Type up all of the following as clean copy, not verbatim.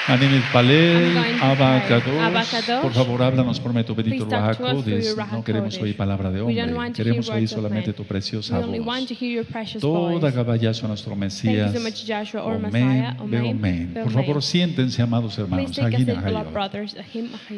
Animit I'm Palel, going to Abacados. pray. Abacados. Por favor, háblanos por medio bendito Please talk to us through your Ruajacodes. No Ruach queremos oír Kodesh. palabra de We don't hombre, want to hear queremos oír words of solamente man. tu preciosa We only want voz. to hear your precious Toda voice. Gabayazo a nuestro Thank you Mesías. so much, Joshua, or Omen, Messiah. Beomen. Por Amen. favor, siéntense, amados Please hermanos. take a Agina seat, beloved Hayo. brothers.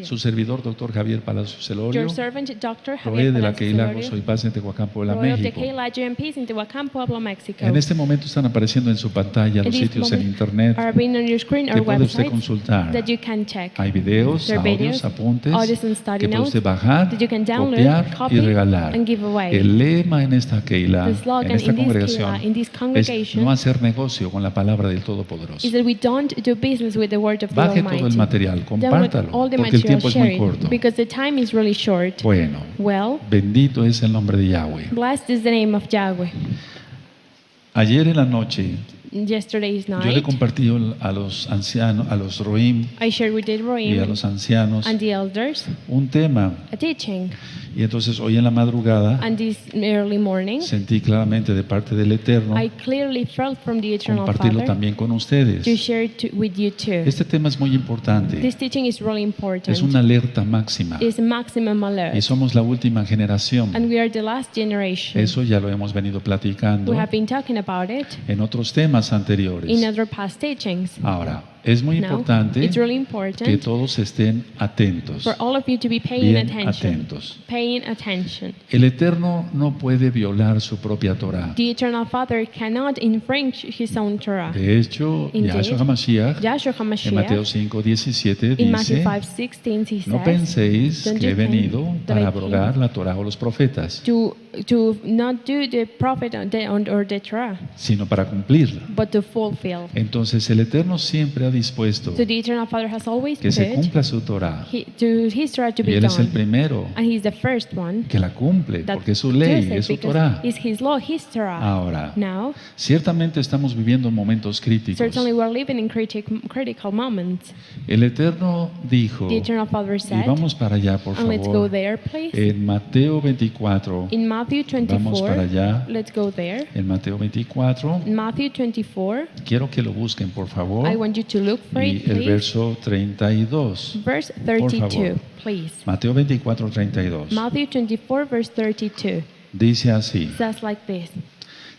Su servidor, doctor Javier Palacio Celorio, Your servant, Dr. provee Javier de la Palacio Keilah Celorio, Gozo y Paz en Tehuacán, Puebla, Roy of the México. Keilah GMPs in Tehuacán, Puebla, Mexico. En este momento están apareciendo en su pantalla In los this sitios en moment internet are being on your screen que our puede usted websites consultar. that you can check. Hay videos, There are audios, videos, apuntes audios and study que puede notes usted bajar, that you can download, copiar copy, y regalar. and give away. El lema en esta Keilah, The slogan en esta in this congregación, Keilah, in this es congregation, no hacer negocio con la palabra del Todopoderoso. is that we don't do business with the word of the Baje Almighty. todo el material, Download compártalo, all the porque el material, tiempo es muy share it, corto. because the time is really short. Bueno, Well, bendito es el nombre de Yahweh. blessed is the name of Yahweh. Ayer en la noche Yesterday's yo le night, compartí a los ancianos, a los Roim I shared with the y a Roim los ancianos and the elders un tema. a teaching. Y entonces hoy en la madrugada And this early morning, sentí claramente de parte del Eterno I clearly felt from the Eternal compartirlo Father también con ustedes. to share it with you too. Este tema es muy importante. This teaching is really important. Es una alerta máxima. It's maximum alert. Y somos la última generación. And we are the last generation. Eso ya lo hemos venido platicando We have been talking about it en otros temas in anteriores. other past teachings. Ahora, es muy Now, importante it's really que important todos estén atentos. for all of you to be paying Bien attention. atentos. Paying attention. El Eterno no puede violar su propia Torah. The Eternal Father cannot infringe His own Torah. De hecho, Indeed. Yahshua HaMashiach Joshua en Mateo HaMashiach, 5:17 in Matthew dice: 5:16, he no says, penséis "Don't que he you think venido that para I abrogar came la Torah o los profetas, to not do the prophet or the Torah, sino para cumplirla. but to fulfill." Entonces el Eterno siempre ha dispuesto So the Eternal Father has always que se put cumpla su Torah. to His Torah to Y be Él es el done. primero And He's the first one que la cumple, that porque es su does ley, it, es su because Torah. it's His law, His Torah. Ahora, Now, ciertamente estamos viviendo momentos críticos. certainly we're living in critical moments. El Eterno dijo, The Eternal Father y said, vamos para allá, por and let's go favor, there, please. en Mateo 24, In Matthew vamos para 24, allá, let's go there. en Mateo 24, In Matthew 24, quiero que lo busquen, por favor, I want you to look for y it, el please. verso 32. Verse favor. 32, please. Mateo 24, 32. Matthew 24, verse 32 Dice así. says like this.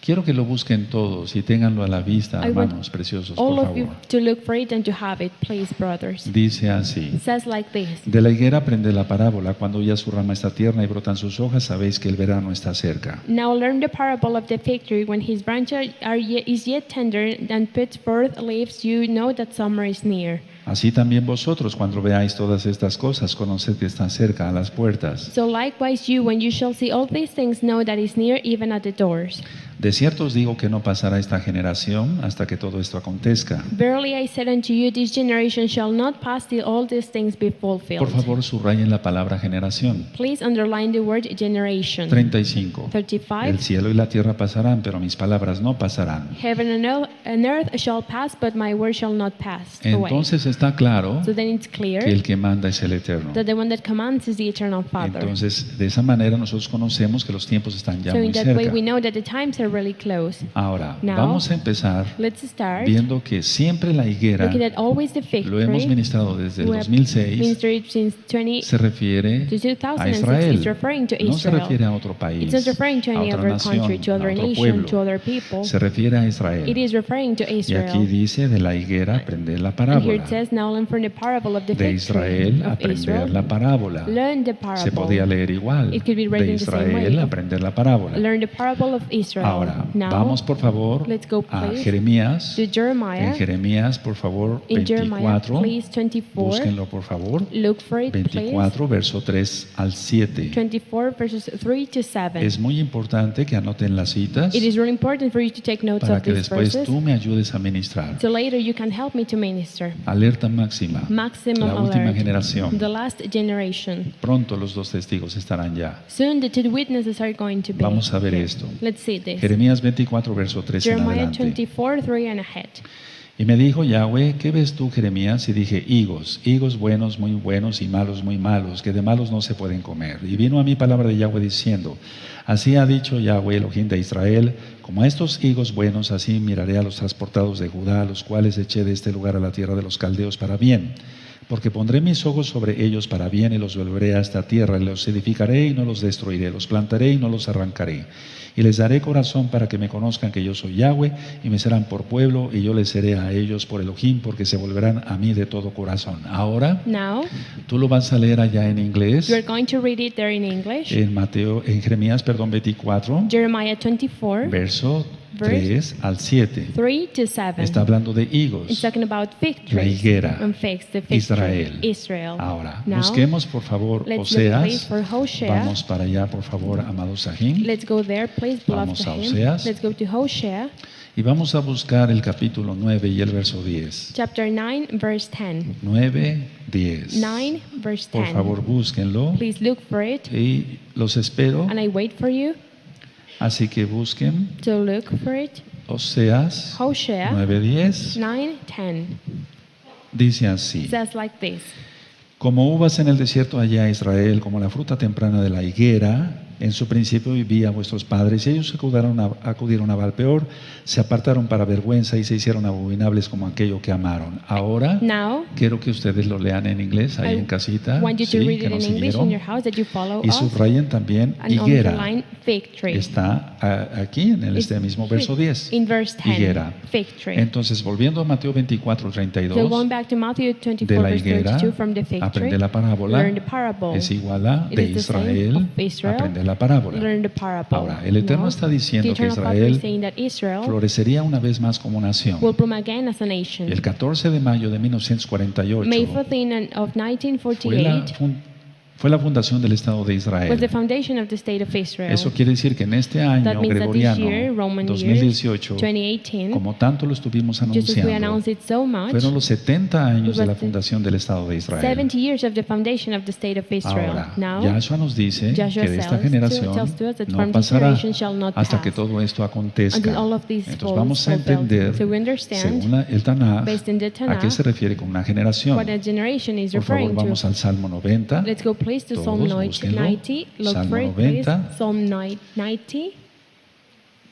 Quiero que lo busquen todos y ténganlo a la vista, I want hermanos preciosos, all por of you favor. to look for it and to have it, please, brothers. Dice así. It says like this. De la higuera aprende la parábola. Cuando ya su rama está tierna y brotan sus hojas, sabéis que el verano está cerca. Now learn the parable of the fig tree. When his branch is yet tender and puts forth leaves, you know that summer is near. Así también vosotros, cuando veáis todas estas cosas, conoced que están cerca a las puertas. So likewise you, when you shall see all these things, know that is near, even at the doors. De cierto os digo que no pasará esta generación hasta que todo esto acontezca. Verily I said unto you, this generation shall not pass till all these things be fulfilled. Por favor, subrayen la palabra generación. Please underline the word generation. 35. 35. El cielo y la tierra pasarán, pero mis palabras no pasarán. Heaven and earth shall pass, but my word shall not pass away. Entonces está claro So then it's clear que el que manda es el Eterno. that the one that commands is the Eternal Father. Entonces, de esa manera nosotros conocemos que los tiempos están ya So muy in that way cerca. we know that the times are really close. Ahora, Now, vamos a empezar Let's start viendo que siempre la higuera, looking at always the fig lo hemos tree. ministrado desde el We have 2006, ministered since se refiere to 2006. a Israel. It's referring to No se Israel. refiere a otro país, It's not referring to a any otra other nación, country, to a other otro nation, to pueblo. other people. Se refiere a It Israel. is referring to Y aquí Israel. dice de la higuera aprender la And here parábola. it says, now learn from the parable of the De fig tree Israel of aprender Israel. la parábola. Learn the Se podía parable. leer igual. It could be read De in the same Israel way. aprender la parábola. Learn the parable of Israel. Ahora, Now, vamos por favor let's go, a please, Jeremías. to Jeremiah. En Jeremías, por favor, In Jeremiah, 24. please, 24. Búsquenlo, por favor. Look for it, please. 24, verso 3 al 7. 24 verses 3 to 7. Es muy importante que anoten las citas It is really important for you to take notes para of que these después verses. tú me ayudes a ministrar. So later you can help me to minister. Alerta máxima. Maximum La última alert. generación. The last generation. Pronto los dos testigos estarán ya. Soon the two witnesses are going to be. Vamos a ver here. esto. Let's see this. Jeremías 24, verso 3 en Jeremiah adelante. 24, 3 and ahead. Y me dijo Yahweh, ¿qué ves tú, Jeremías? Y dije, higos, higos buenos, muy buenos, y malos, muy malos, que de malos no se pueden comer. Y vino a mí palabra de Yahweh diciendo, así ha dicho Yahweh, Elohim de Israel, como a estos higos buenos, así miraré a los transportados de Judá, a los cuales eché de este lugar a la tierra de los caldeos para bien. Porque pondré mis ojos sobre ellos para bien y los volveré a esta tierra, y los edificaré y no los destruiré, los plantaré y no los arrancaré. Y les daré corazón para que me conozcan que yo soy Yahweh, y me serán por pueblo, y yo les seré a ellos por Elohim, porque se volverán a mí de todo corazón. Ahora, Now, tú lo vas a leer allá en inglés, you're going to read it there in English. en Jeremías 24, Jeremiah 24, verso 3 al 7. 3 to 7. Está hablando de It's higos. talking about fig La trees higuera. and figs, the fig Israel. tree, Israel. Ahora, Now, busquemos por favor let's look, please, Oseas. for Hosea. Vamos para allá, por favor, amados Sahim. Let's go there, please, beloved Vamos a Sahim. Oseas. Let's go to Hosea, Y vamos a buscar el capítulo 9 y el verso 10. chapter 9, verse 10. 9, 10. 9, verse 10. Por favor, búsquenlo. Please look for it, Y los espero. and I wait for you Así que busquen to look for it. Oseas Hosea 9, 10. 9, 10. Dice así. It says like this. Como uvas en el desierto allá Israel, como la fruta temprana de la higuera, en su principio vivían vuestros padres, y ellos acudieron a Balpeor, se apartaron para vergüenza y se hicieron abominables como aquello que amaron. Ahora, Now, quiero que ustedes lo lean en inglés, ahí I en casita, want you to sí, read que it in nos English in siguieron, your house, that you follow y us, subrayen también and higuera. underline fig tree. Está aquí en It's este mismo verso 10. In verse 10, Higuera. fig tree. Entonces, volviendo a Mateo 24, So 32, going back to Matthew de 24, la verse higuera, 32, from the fig tree, aprende la parábola, learn the parable. es igual a It de is the same Israel, of Israel, aprende la parábola. learn the parable. Ahora, el Eterno Now, está diciendo the que Eternal Father is Israel saying that Israel florecería una vez más como nación. will bloom again as a nation. Y el 14 de mayo de May 1948 14th of fue 1948 fue la fundación del Estado de was the Israel. foundation of the state of Israel. Eso quiere decir que en este That año means that this gregoriano, year, Roman year, 2018, 2018, como tanto lo estuvimos just as we anunciando, announced it so much, fueron los 70 años de la was the fundación del Estado de Israel. 70 years of the foundation of the state of Israel. Ahora, Now, Yahshua nos dice Joshua que de esta tells generación to us that no from this pasará generation shall not hasta pass que todo esto acontezca. until all of these Entonces vamos a falls fulfilled. entender, So we understand, según el Tanaj, based in the a qué Tanakh, se refiere con una generación. what a generation is Por favor, referring vamos to. al Salmo 90. Let's go please to Todos, Psalm búsquenlo. 90. Look Salmo for it, please. 90. Psalm 90.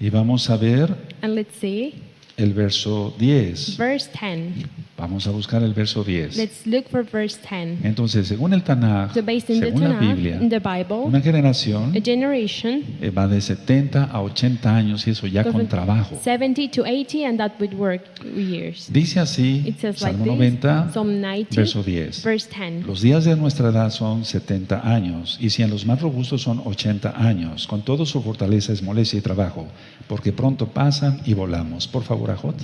Y vamos a ver And let's see, el verso 10. verse 10. Vamos a buscar el verso 10. Let's look for verse 10. Entonces, según el Tanaj, So based in the según la Tanakh, Biblia, in the Bible, una generación a generation va de 70 a 80 años y eso ya goes con from trabajo. 70 to 80, and that would work years. Dice así, It says like Salmo this, 90, Psalm 90, verso 10. verse 10. Los días de nuestra edad son 70 años, y si en los más robustos son 80 años, con todo su fortaleza es molestia y trabajo, porque pronto pasan y volamos. Por favor, Ajot.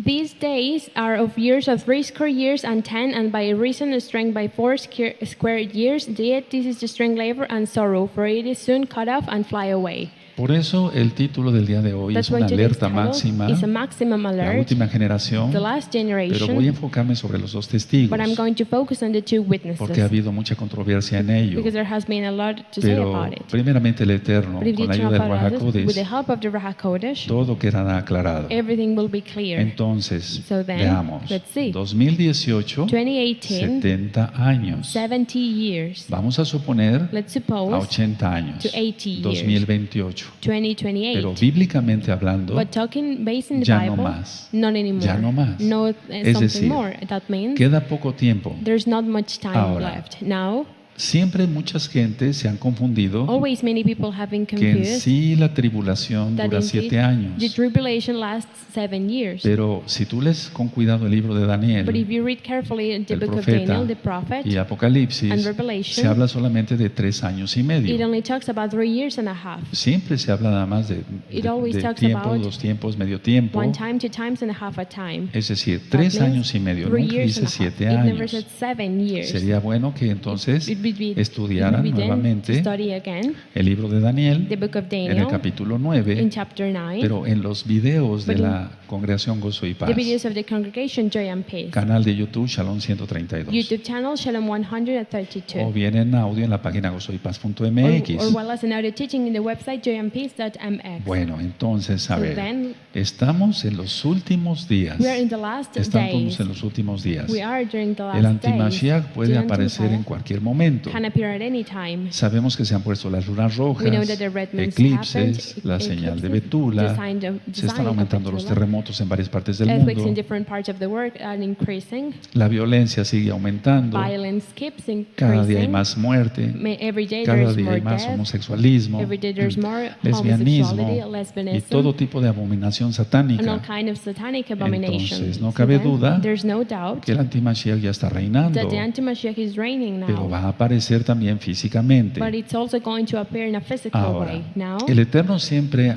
These days are of years of 60 years and 10, and by reason of strength by 4 square years, yet this is the strength, labor, and sorrow, for it is soon cut off and fly away. Por eso el título del día de hoy That's es why una today's alerta title máxima, is a maximum la alert, última generación, the last pero voy a generation, enfocarme sobre los dos testigos, but I'm going to focus on the two witnesses, porque ha habido mucha controversia en ello. because there has been a lot to say Pero about it. primeramente el Eterno, But if the con la ayuda Eternal del Father, with the Rahakodes, help of the Ruach HaKodesh, todo quedará aclarado. everything will be clear. Entonces, So then, veamos, let's see. 2018, 2018, 70 años. 70 years. Vamos a suponer Let's a suppose 80 años, to 80 years. 2028. 2028. Pero bíblicamente hablando, But talking based in the ya no Bible, más. not anymore. Ya no más. No, Es something decir, more. That means queda poco tiempo. there's not much time Ahora, left. Now, Siempre muchas gentes se han confundido always many people have been que en confused sí la tribulación that dura indeed 7 años. the tribulation lasts 7 years. Pero si tú lees con cuidado el libro de But if Daniel, you read carefully the el book of profeta Daniel, the prophet, y Apocalipsis, and Revelation, se habla solamente de 3 años y it medio. only talks about 3 years and a half. Siempre se habla nada más It always de talks tiempo, about 2 tiempos, medio tiempo. 1 time, 2 times, and a half a time. Es decir, That 3 means años y medio. 3 Nunca years dice and a half. 7 It never años. said 7 years. Sería bueno que entonces It'd estudiaran to nuevamente study again el libro de Daniel the book of en el Daniel capítulo in 9, chapter 9, pero en los videos de But in la Congregación Gozo y Paz. the videos of the congregation Joy and Peace, Canal de YouTube Shalom 132. YouTube channel Shalom 132, O bien en audio en la página or gozoypaz.mx. well as an audio teaching in the website joyandpeace.mx. Bueno, entonces, a So ver, then, estamos en los últimos días. we are in the last Estamos days. en los últimos días. We are during the El last days. antimashiach puede The aparecer en Antimashiach cualquier momento. can appear at any time. Sabemos que se han puesto las lunas rojas, We know that the red moons eclipses, happened, la señal de eclipses, Betula, the sign se están of aumentando los Betula. terremotos en varias partes del Earthquakes in mundo, different parts of the world are increasing. la violencia sigue aumentando, Violence keeps cada día hay increasing. más muerte, Every day cada there's día more hay más death. homosexualismo, Every day there's more lesbianismo homosexuality, y lesbianism, todo tipo de abominación and all satánica. kind of satanic abominations. Entonces, no So cabe then, duda there's no doubt que el antimashiach ya está reinando, that the Antimashiach is reigning pero now, va a aparecer también físicamente. but it's also going to appear in a physical Ahora, way. Now, el Eterno siempre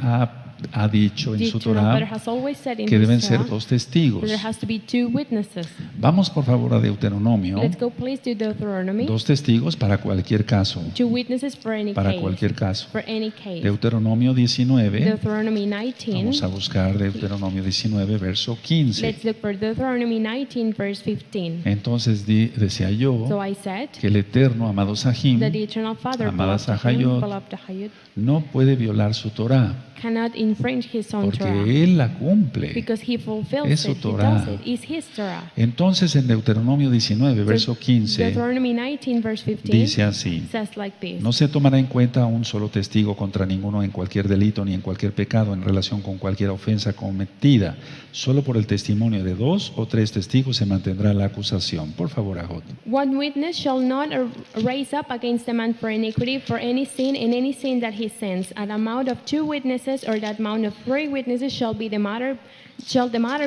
ha dicho en the su Eternal Father Torah has always said in que deben His ser Torah dos testigos. that there has to be two witnesses. Vamos por favor a Deuteronomio, Let's go please to Deuteronomy. dos testigos para cualquier caso, Two witnesses for any para case. cualquier caso. For any case. Deuteronomio 19, Deuteronomy 19. vamos a buscar Deuteronomio 19, verso 15. Let's look for Deuteronomy 19, verse 15. Entonces decía So yo I said que el Eterno, amado Sahim, that the Eternal Father, Amada beloved Sahayot, Ahayot, no puede violar su Torah, cannot infringe His own Torah porque Él la cumple. because He fulfills Es su it. He Torah. does it. It's His Torah. Entonces en Deuteronomio 19, verso 15, Deuteronomy 19, verse 15 dice así: says like this. no se tomará en cuenta un solo testigo contra ninguno en cualquier delito ni en cualquier pecado en relación con cualquier ofensa cometida. Solo por el testimonio de 2 o 3 testigos se mantendrá la acusación. Por favor, Ajot. One witness shall not raise up against a man for iniquity for any sin in any sin that he sins. An amount of 2 witnesses or that amount of 3 witnesses shall the matter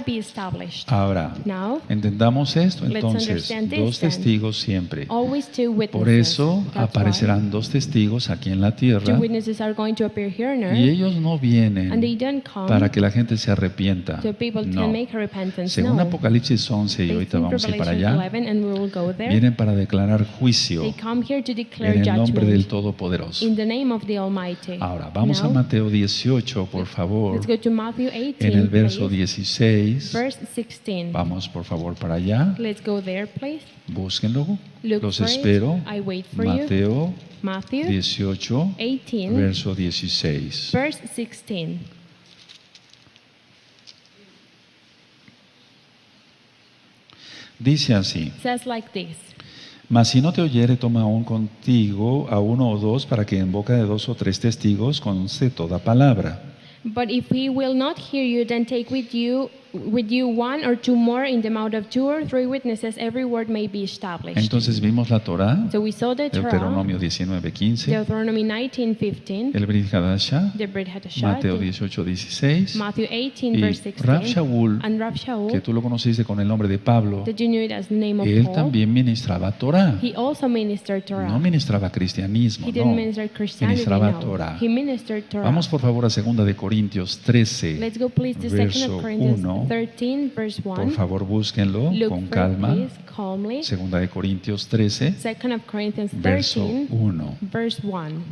be established. Ahora, Now, entendamos esto let's entonces, understand this 2 then. testigos siempre. always 2 witnesses. Por eso That's aparecerán 2 testigos aquí en la why 2 tierra witnesses are going to appear here on y earth, ellos no and they vienen don't come para que la gente se arrepienta. so people No. can make a repentance. Según No. Apocalipsis 11, y They ahorita think vamos a ir para Revelation allá, 11, and we will go there. vienen para declarar juicio They come here to declare en el nombre del judgment Todopoderoso. in the name of the Almighty. Ahora, vamos a Now, Mateo 18, por favor, let's go to Matthew 18, en el verso please. 16. Verse 16. Vamos, por favor, para allá. Let's go there, please. Búsquenlo. Look Los for it. espero. I wait for you. Mateo Matthew 18, 18, verso 16. verse 16. Dice así: Says like this. mas si no te oyere, toma aún contigo a 1 o 2 para que en boca de 2 o 3 testigos conste toda palabra. But if he will not hear you, then take with you 1 or 2 more. In the mouth of 2 or 3 witnesses, every word may be established. Entonces vimos la Torah, So we saw the Torah, Deuteronomio 19, 15, Deuteronomy 19, 15, el Brit Hadashah, the Brit Hadashah, Mateo 18, 16, Matthew 18, y verse 16, Rav Shaul, and Rav Shaul, que tú lo conociste con el nombre de Pablo, that you knew it as the name of él Paul. también ministraba Torah. He also ministered Torah. No ministraba cristianismo, He didn't no. minister Christianity, Ministraba no. Torah. He ministered Torah. Vamos por favor a 2 de Corintios 13, Let's go please to 2 verso of Corinthians 1. 13, verse 1. Por favor, búsquenlo Look con for it, calma. please, calmly. 2 de Corintios 13, 2 of Corinthians verso 13, 1. verse 1.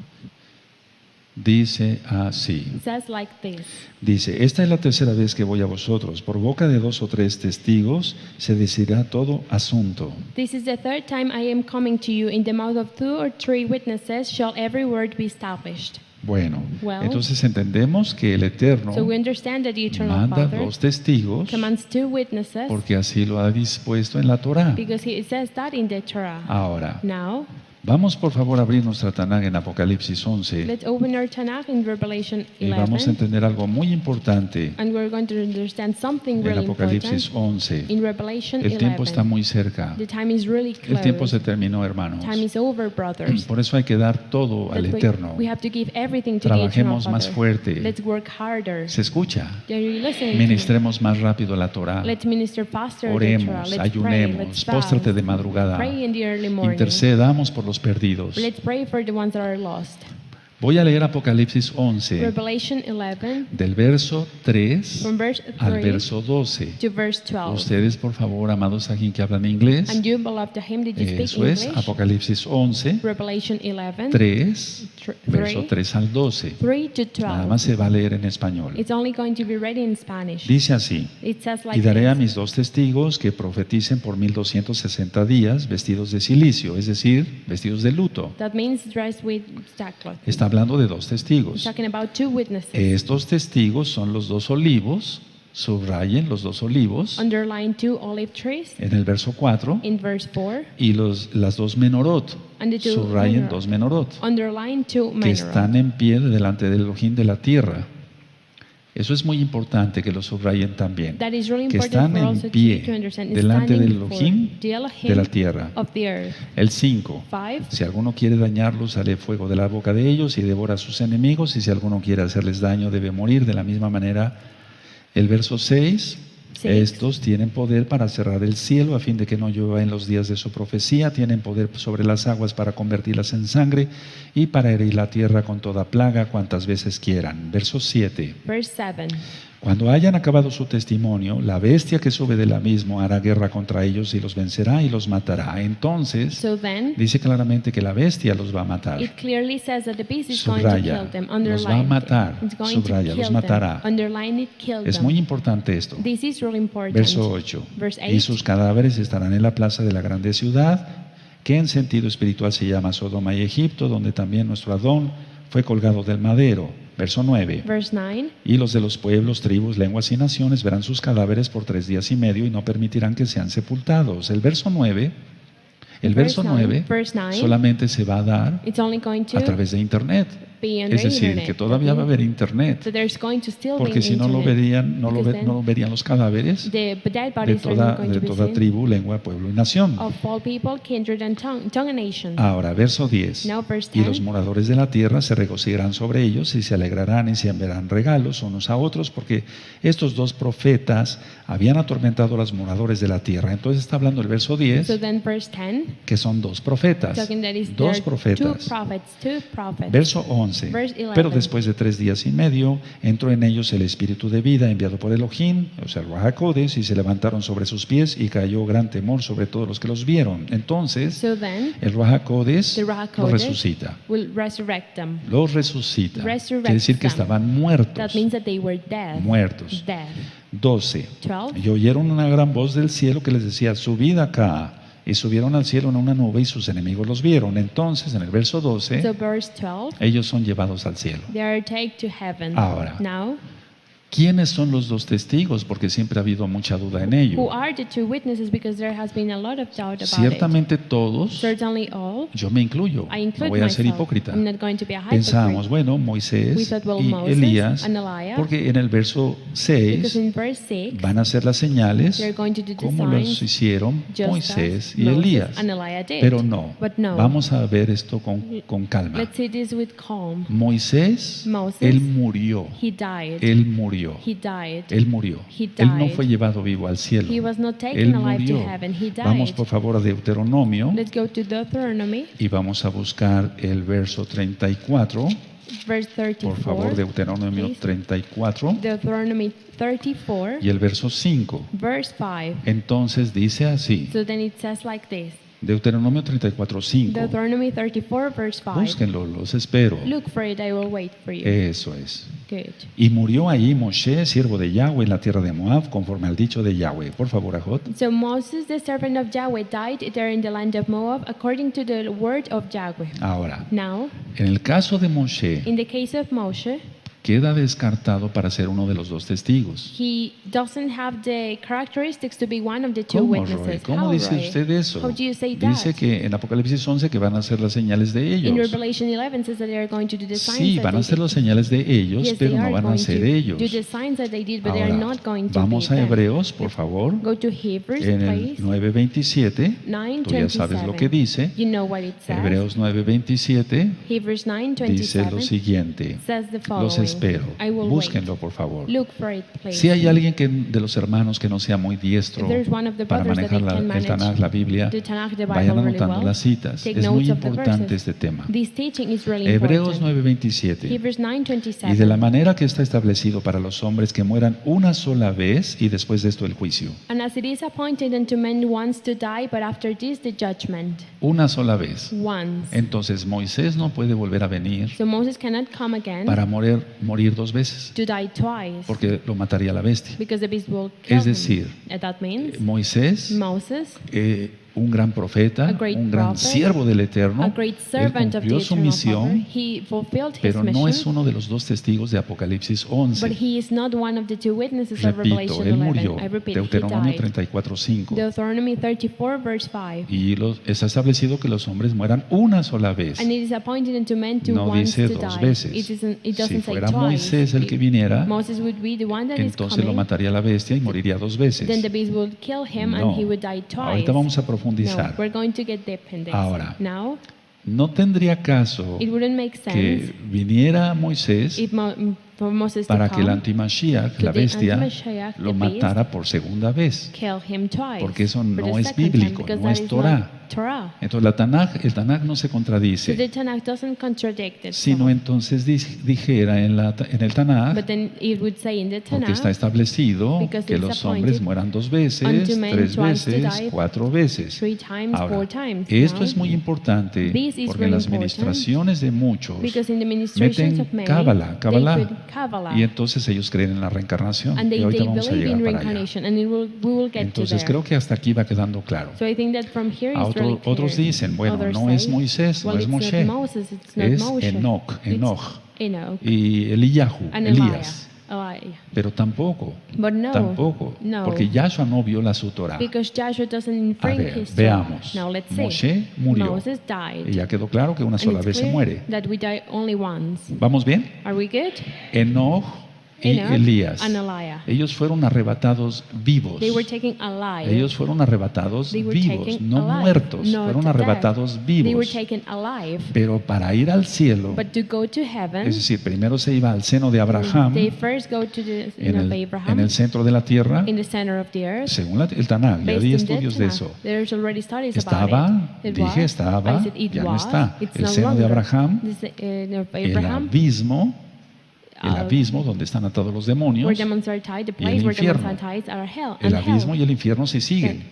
Dice así. Says like this. Dice: esta es la tercera vez que voy a vosotros. Por boca de 2 o 3 testigos se decidirá todo asunto. This is the third time I am coming to you. In the mouth of 2 or 3 witnesses shall every word be established. Bueno, Well, entonces entendemos que el Eterno So we understand that the Eternal manda Father 2 testigos commands 2 witnesses porque así lo ha dispuesto en la Torah. because it says that in the Torah. Ahora, Now, vamos por favor a abrir nuestra Tanakh en Apocalipsis 11 let's open our Tanakh in Revelation y vamos a 11. entender algo muy importante And we're going to understand something en really Apocalipsis important 11. in Revelation El tiempo 11. está muy cerca. The time is really El tiempo close. se terminó, hermanos. Time is over, brothers. Por eso hay que dar todo al That's why Eterno. we have to give everything to the Eternal Trabajemos más Father. fuerte. Let's work harder. ¿Se escucha? Are you listening to me? Ministremos más rápido la Torah. Let's minister faster the Torah. Oremos, Let's ayunemos, pray. Let's póstrate fast. de madrugada. Pray in the early morning. Intercedamos por los perdidos. Let's pray for the ones that are lost. Voy a leer Apocalipsis 11, Revelation 11, del verso 3 from verse al 3 verso 12. to verse 12. Ustedes, por favor, amados aquí que hablan inglés, And you, beloved to him, did you speak eso es English? Apocalipsis 11, Revelation 11, 3, verso 3, 3 al 12. 3 to Nada 12. más se va a leer en español. It's only going to be read in Spanish. Dice así: It says y like daré a this. mis 2 testigos que profeticen por 1260 días vestidos de silicio, es decir, vestidos de luto. That means dressed with sackcloth. Está hablando de 2 It's testigos. talking about 2 witnesses. Estos testigos son los 2 olivos, subrayen los 2 olivos Underline 2 olive trees en el verso 4 in verse 4. y las 2 menorot, And the 2 subrayen menorot. 2 menorot, Underline 2 que menorot. están en pie delante del Elohim de la tierra. Eso es muy importante que lo subrayen también. That is really Que important están for en also pie to understand. delante del Standing for Elohim the Elohim de la tierra. of the earth. El 5. 5. Si alguno quiere dañarlos, sale fuego de la boca de ellos y devora a sus enemigos. Y si alguno quiere hacerles daño, debe morir de la misma manera. El verso 6. Estos tienen poder para cerrar el cielo a fin de que no llueva en los días de su profecía. Tienen poder sobre las aguas para convertirlas en sangre y para herir la tierra con toda plaga cuantas veces quieran. Verso 7. Verse 7. Cuando hayan acabado su testimonio, la bestia que sube del abismo hará guerra contra ellos y los vencerá y los matará. Entonces, So then, dice claramente que la bestia los va a matar. it clearly says that the beast is going to Subraya, kill them. los va a Underline matar. it. It's going Subraya, to los kill matará. them. Underline it, kill Es them. muy importante esto. This is really important. Verso 8. Verse Y 8. sus cadáveres estarán en la plaza de la grande ciudad, que en sentido espiritual se llama Sodoma y Egipto, donde también nuestro Adón fue colgado del madero. Verso 9. Verse 9. Y los de los pueblos, tribus, lenguas y naciones verán sus cadáveres por 3 días y medio y no permitirán que sean sepultados. El verso 9, Verse 9 solamente se va a dar It's only going to a través de internet. be on Es the decir, internet. que todavía va a haber internet, So there's going to still porque be si no lo internet. verían, Because then no verían los cadáveres the dead de bodies are not going de to be toda seen tribu, lengua, pueblo y nación. of all people, kindred, and tongue and nation. Ahora, verso 10. Now verse Y 10. los moradores de la tierra se regocijarán sobre ellos y se alegrarán y se enviarán regalos unos a otros, porque estos 2 profetas habían atormentado a los moradores de la tierra. Entonces está hablando el verso 10, So then verse 10, que son 2 profetas. talking that is 2 there are profetas. two prophets. Verso 11. Verse 11. Pero después de 3 días y medio entró en ellos el espíritu de vida enviado por Elohim, o sea, el Ruach HaKodesh, y se levantaron sobre sus pies y cayó gran temor sobre todos los que los vieron. Entonces So then el Ruach HaKodesh the Ruach los HaKodesh resucita. will resurrect them. Los resucita. Resurrect Quiere decir que them. estaban That muertos. means that they were dead. Muertos. Dead. 12. 12. Y oyeron una gran voz del cielo que les decía: subid acá. Y subieron al cielo en una nube y sus enemigos los vieron. Entonces, en el verso 12, So verse 12, ellos son llevados al cielo. they are taken to heaven. Ahora, Now, ¿quiénes son los 2 testigos? Porque siempre ha habido mucha duda en who ello. are the 2 witnesses? Because there has been a lot of doubt about Ciertamente it. todos, Certainly all. yo me incluyo, I no include voy a ser myself. hipócrita. I'm not going to be a Pensábamos, hypocrite. bueno, We Moisés thought, well, y Moses Elías, and Elijah, porque en el verso because 6 in verse 6, van a hacer las señales they're going to do the como los signs hicieron just Moisés as y Moses Elías. and Elijah did. Pero no, But no. vamos a ver esto con calma. Let's see this with calm. Moisés, Moses, él murió, He died. él murió, He died. él murió. He Él no died. fue llevado vivo al cielo. He was not taken Él alive to murió. heaven. He died. Vamos por favor a Deuteronomio Let's go to Deuteronomy, y vamos a buscar el verso 34. verse 34. Por favor, Deuteronomio please. 34 Deuteronomy 34, y el verso 5. verse 5. Entonces dice así, So then it says like this. Deuteronomio 34, 5. Deuteronomy 34, verse 5. Búsquenlo, los espero. Look for it, I will wait for you. Eso es. Good. Y murió ahí Moshe, siervo de Yahweh, en la tierra de Moab, conforme al dicho de Yahweh. Por favor, Ajot. So Moses, the servant of Yahweh, died there in the land of Moab according to the word of Yahweh. Ahora, Now, en el caso de Moshe, in the case of Moshe, queda descartado para ser uno de los 2 testigos. he doesn't have the characteristics to be one of the 2 ¿Cómo, Roy? witnesses. ¿Cómo How, dice Roy? usted eso? How do you say that? Dice que en Apocalipsis 11 que van a hacer las señales de In ellos. Revelation 11 says that they are going to do the signs Sí, that van a they hacer did. las señales de ellos, Yes, pero they no are van a going ser to ellos. do the signs that they did, but they are Ahora, not going to vamos be a them. Hebreos, por favor, Go to Hebrews, en please. el 9:27. 9:27. Tú ya sabes lo que dice. You know what it says. Hebreos 9:27 Hebrews dice lo 9:27 siguiente: says the los following. espero. I will Búsquenlo, por favor. wait. Look for it, please. Si hay alguien de los hermanos que no sea muy diestro If there's one of the para brothers that manejar they can el manage Tanaj, la Biblia, the Tanakh, the Bible vayan really anotando well, las citas. take Es muy notes of the importante verses. este tema. This teaching is really Hebreos important. 9:27. Hebrews Y de 9:27. la manera que está establecido para los hombres que mueran una sola vez y después de esto el juicio. And as it is appointed unto men once to die, but after this the judgment. Una sola vez. Once. Entonces Moisés no puede volver a venir So Moses cannot come again para morir dos veces, to die twice, porque lo mataría la bestia. because the beast will kill Es decir, him. And that means Moisés, Moses, un gran profeta, a great un gran prophet, siervo del Eterno, a great él servant of the cumplió su eternal misión, Father, he fulfilled his pero no es mission, uno de los dos testigos de Apocalipsis but 11. he is not one of the two witnesses of Repito, Revelation él 11. murió. I repeat, Deuteronomio he died. 34:5. Deuteronomy 34 verse 5. Y está establecido que los hombres mueran una sola vez. And it is appointed unto men to No once dice to dos die. veces. It doesn't Si say fuera twice. Moisés el que viniera, Moses would be the one that is entonces lo coming. mataría la bestia y moriría dos veces. Then the beast would kill him No. and he would die twice. Ahorita vamos a No, profundizar. we're going to get deep in this. Ahora, Now, no tendría caso it wouldn't make sense que viniera Moisés if for Moses para to que el come, antimashiach, to la the bestia, anti-Mashiach, lo the beast, matara por segunda vez. kill him twice. Porque eso for no the es second bíblico, time, because no that es is Torah. not Torah. Entonces el Tanaj no se So contradice, the Tanakh doesn't contradict itself. sino entonces dijera en el Tanaj, But then it would say in the porque está Tanakh, establecido because que it's los appointed hombres mueran dos veces, unto men tres twice to veces, die, cuatro veces. 3 times, Ahora, 4 times. esto Now, es muy importante This is porque en really las important, ministraciones de muchos because in the ministrations meten of many, Kabbalah, they put Kabbalah, y entonces ellos creen en la reencarnación. and Y they ahorita vamos a believe in llegar para allá. reincarnation, and we will get Entonces to creo there. que hasta aquí va quedando claro. So I think that from here A is really clear. otros dicen, bueno, Others no es say, Moisés, well, no es it's Moshe, not Moses, it's not es Moshe. Enoch, It's Enoch y Eliyahu, and Elías. Elijah. Pero tampoco, But no, no. porque Yahshua no viola su Torah. Because Joshua doesn't A infringe ver, his Torah. veamos. Now let's see. Moshe murió. Moses died. Y ya quedó claro que una And sola it's vez se clear muere. that we die only once. ¿Vamos bien? Are we good? Enoch y Enoch Elías. and Elijah. Ellos fueron arrebatados vivos. They were taken alive. Ellos fueron arrebatados They were vivos, taken no alive, muertos, not fueron dead. arrebatados They were vivos. taken alive. Pero para ir al cielo, But to go to heaven, es decir, primero se iba al seno de Abraham, they first go to the en of el Abraham, centro de la tierra, in the center of the earth. según el Tanaj. Ya Based di in estudios the de Tanakh. eso. There's already studies Estaba, about it. dije estaba, I said it ya no was. está. It's El no seno de longer. Abraham, Of el Abraham, abismo donde están atados los where demonios, demons are tied, the y el place where demons infierno. are tied are hell. el and abismo hell. y el infierno se siguen.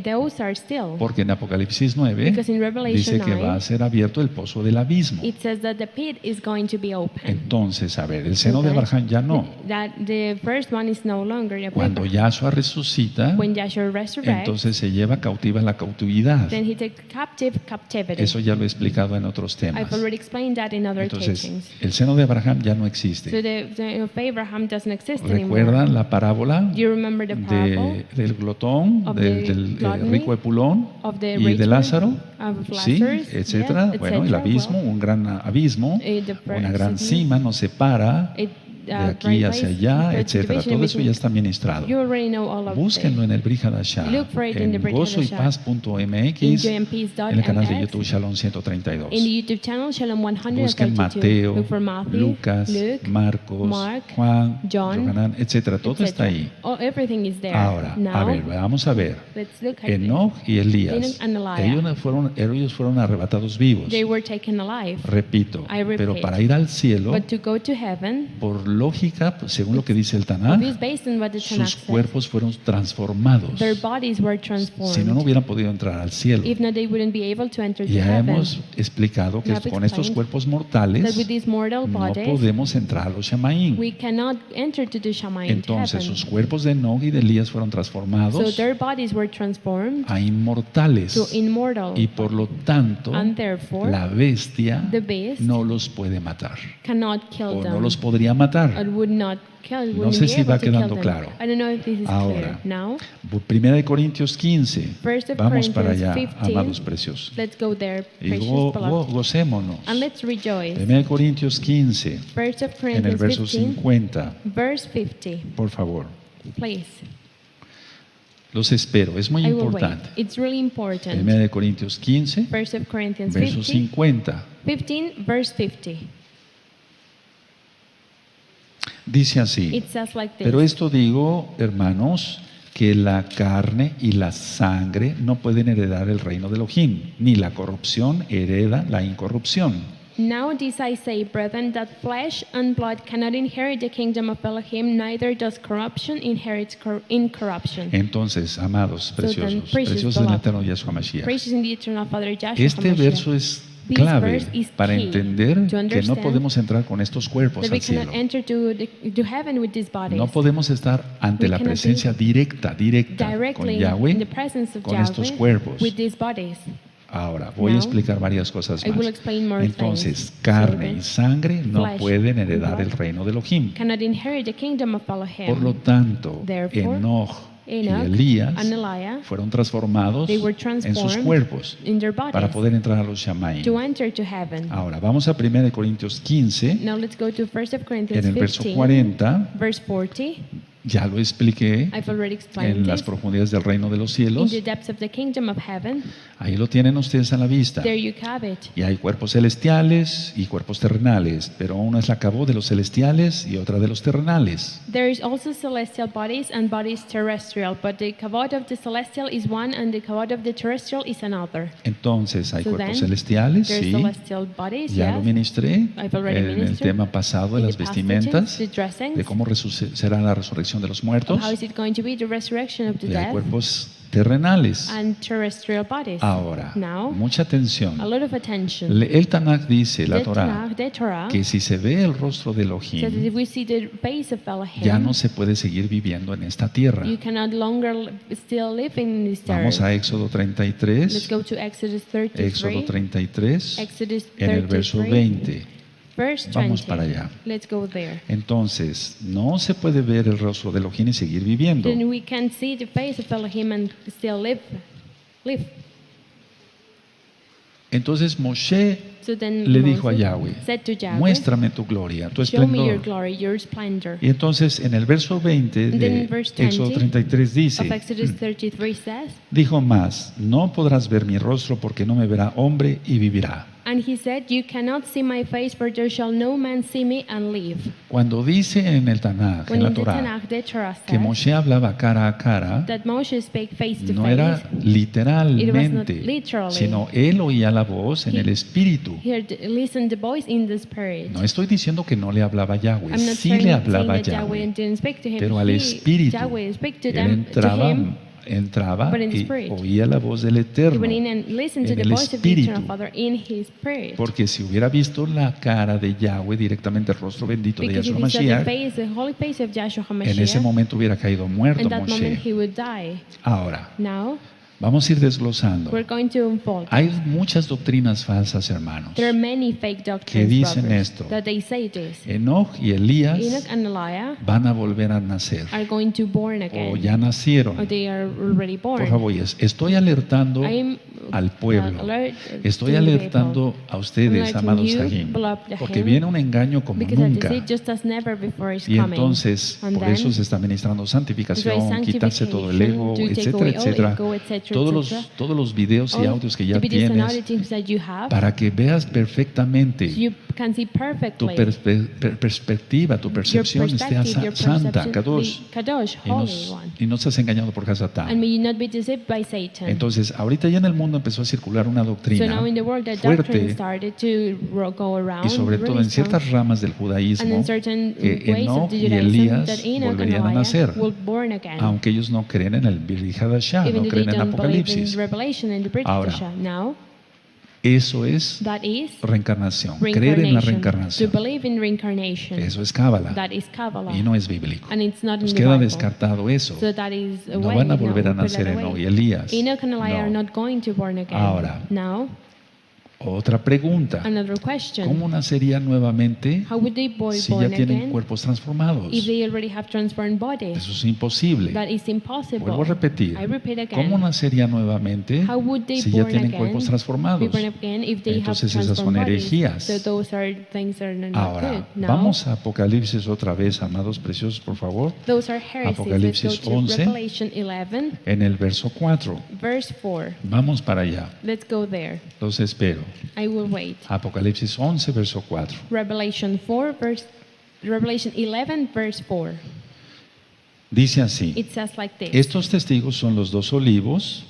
Those are still. Porque en Apocalipsis 9 Because in Revelation dice que 9, va a ser abierto el pozo del abismo. It says that the pit is going to be open. Entonces, a ver, el seno de Okay. Abraham ya no. That the first one is no longer the Cuando paper. Yahshua resucita, When Joshua resurrects, entonces se lleva cautiva la cautividad. then he takes captivity. Eso ya lo he explicado en otros temas. I've already explained that in other Entonces, teachings. el seno de Abraham ya no So existe. the of Abraham doesn't exist anymore. ¿Recuerdan la parábola Do you remember the parable del glotón, of del the gluttony, rico Epulón of the y de rich man, Lázaro? of Sí, Lazarus? etcétera. Yes, Bueno, el etcétera. abismo, un gran abismo, The una gran first- cima nos separa It, de aquí hacia allá, etcétera. Todo eso ya está ministrado. You already know all of Búsquenlo this. en el Brit Hadashah, Look for it in the en Brit gozoypaz.mx, In JMPs.mx, en el canal de YouTube Shalom 132. in the YouTube channel Shalom 132. Busquen Mateo, Look for Matthew, Lucas, Luke, Marcos, Mark, Juan, John, Yohanan, etcétera. Todo está etc. ahí. Oh, everything is there. Ahora, Now, a ver, vamos a ver. let's look at Enoch y Elías, Enoch and Elijah. ellos fueron arrebatados vivos. They were taken alive. Repito, I repeat. pero para ir al cielo, But to go to heaven, por lógica, pues, según lo que dice el it Tanaj, is based on what the Tanakh sus says. cuerpos fueron transformados. Their bodies were transformed. Si no, no hubieran podido entrar al cielo. If not, they wouldn't be able to enter to Ya heaven. hemos explicado que We have con estos explained cuerpos That mortales with these mortal no bodies, podemos entrar a los Shamaim. we cannot enter to the Shamayim Entonces heaven. sus cuerpos de Enoch y de Elías fueron So transformados their bodies were transformed a inmortales to immortal. y por lo tanto And therefore, la bestia the beast no los puede matar cannot kill o them. no los podría matar. Or would not kill, No wouldn't sé be si able va to kill quedando them. claro. I don't know if this is Ahora, clear. Now, Primera de Corintios 15. First of Vamos para Corinthians allá, 15. amados preciosos. let's go there, Y precious beloved. gocémonos. And let's rejoice. Primera de Corintios 15, First of en el Corinthians verso 15, 50, verse 50, por favor. please. Los espero, es muy I will importante. wait. It's really important. Primera de Corintios 15, First of Corinthians verso 15, 50. 15, verse 50. Dice así, It says like this. pero esto digo, hermanos, que la carne y la sangre no pueden heredar el reino de Elohim, ni la corrupción hereda la incorrupción. Now this I say, brethren, that flesh and blood cannot inherit the kingdom of Elohim, neither does corruption inherit incorruption. Entonces, amados, preciosos, precious preciosos en el beloved, eterno Yahshua Mashiach, Precious in the eternal Father Joshua este HaMashiach, verso es This clave verse is para key entender to que no understand podemos entrar con estos cuerpos that we al cielo. cannot enter to heaven with these bodies. No podemos estar ante We la cannot presencia directa con directly in the Yahweh, presence of con estos Yahweh cuerpos. with these bodies. Ahora, voy a Now, explicar varias cosas I will más. explain more Entonces, things. carne So y sangre no flesh pueden and heredar blood el reino de Elohim. cannot inherit the kingdom of Elohim. Por lo tanto, Therefore, Enoch y Enoch Elías and Elijah, fueron transformados they were en sus transformed cuerpos in their bodies para poder entrar a los Shamaim. to enter to heaven. Ahora, vamos a 1 Corintios 15, Now let's go to 1 Corinthians en el verso 15, 40. verse 40. Ya lo expliqué I've already explained en las this. profundidades del reino de los In cielos. the depths of the kingdom of heaven, Ahí lo tienen ustedes a la vista. there you have it. Y hay cuerpos celestiales y cuerpos terrenales, pero una es la cabó de los celestiales y otra de los terrenales. There is also celestial bodies and bodies terrestrial, but the kavod of the celestial is one and the kavod of the terrestrial is another. Entonces, hay So cuerpos then, celestiales, There's sí. celestial bodies, Ya lo yes. ministré I've already en el ministered tema pasado de in las the past vestimentas, teachings, the dressings, de cómo será la resurrección de los muertos, how is it going to be the resurrection of the y hay dead cuerpos terrenales. and terrestrial bodies. Ahora, Now, mucha atención. a lot of attention. El Tanakh dice, la The Torah, Tanakh, the Torah, que si se ve el rostro de says that Elohim, if we see the face of Elohim, ya no se puede seguir viviendo en esta tierra. you cannot longer still live in this Vamos earth. a Éxodo Let's 33, go to Exodus Éxodo 33, 33, Exodus en el verso 33, 20. verse 20. Vamos para allá. Let's go there. Entonces, no se puede ver el rostro de Elohim y seguir viviendo. Then we can see the face of Elohim and still live. Entonces Moshe So then le dijo a Moses Yahweh, said to Yahweh, muéstrame tu gloria, tu show me your esplendor. glory, your splendor. Y entonces en el verso 20 And then de in verse Éxodo 20 33 Of dice, Exodus 33 says, dijo más, no podrás ver mi rostro porque no me verá hombre y vivirá. and he said, you cannot see my face, for there shall no man see me and live. Cuando dice en el Tanaj, When en la in the Torah, Tanakh, the Torah que says Moshe hablaba cara a cara, that Moshe spake face to no face. era literalmente, literally. sino él oía la voz en He- el espíritu. Listen the voice in the spirit. No estoy diciendo que no le hablaba a Yahweh, I'm not sí saying le hablaba a that Yahweh Yahweh, didn't speak to him. pero al He- espíritu. Yahweh speak to Él them, to him. entraba but in the y spirit. oía la voz del He Eterno went in and listened to en the el voice of the Eternal espíritu. Father in his spirit. Porque si hubiera visto la cara de Yahweh directamente, el rostro bendito de Because if Yahshua he saw the Mashiach, face, the holy face of Joshua en ese HaMashiach, momento hubiera caído muerto in that moment Moshe. he would die. Ahora, Now, vamos a ir desglosando. we're going to unfold. Hay muchas doctrinas falsas, hermanos. There are many fake que doctrines, dicen brothers, esto. that they say this. Enoch y Elías Enoch and Elijah van a volver a nacer are going to born o again, ya or nacieron. they are already born. Por favor, estoy alertando I'm al pueblo. alert Estoy to the alertando a ustedes, alerting amados you, Sahim, beloved porque Sahim, viene un engaño como because as nunca. they say, just as never before is Y coming. entonces, And por then, eso se está ministrando santificación, quitarse todo el ego, to take etcétera, away all etcétera. ego, etc., Todos los videos y all audios que ya the videos and audio tienes, things that you have, para que veas so perfectamente you can see tu perfectly perspectiva, tu your percepción esté perspective, your santa, perception, Kadosh, be Kadosh, y Holy One. y no seas engañado por And Hasatán. may you not be deceived by Satan. Entonces, ahorita ya en el mundo empezó a circular una So doctrina now in the world, that doctrine fuerte started to go around, y sobre todo really en ciertas strong, ramas del and judaísmo in certain que ways of Enoch the y Judaism, Elías that Enoch and volverían a Elijah nacer, will born again, aunque ellos no creen en el Brit Hadashah, even no though they creen en don't believe in Apocalipsis. Revelation and the Brit Ahora, Hadashah. Now, Eso es that is reencarnación, creer en la to reencarnación. believe in reincarnation. Eso es Cábala That is Kabbalah. y no es bíblico. And it's not in Nos the queda Bible. descartado eso. So that is No away. van a volver a we put nacer that Enoch away. y Elías. Enoch and Elijah are No. not going to born again. Ahora. Now, Otra pregunta. another question. ¿Cómo nacerían nuevamente How would they born si ya tienen again cuerpos transformados? if they already have transformed bodies? Eso es imposible. That is impossible. Vuelvo a repetir. I repeat again. ¿Cómo nacerían nuevamente How would they si ya born tienen again, cuerpos be transformados? born again if they Entonces have esas son transformed bodies? herejías. So those are things that are not Ahora, good. Now, vamos a Apocalipsis otra vez, amados preciosos, por favor, those are heresies. Apocalipsis Let's go to 11. Revelation 11, en el verso 4. verse 4. Vamos para allá. Let's go there. Los espero. I will wait. Apocalipsis 11, verso 4. Revelation 4, verse Revelation 11, verse 4. Dice así, It says like this. estos testigos son los dos olivos,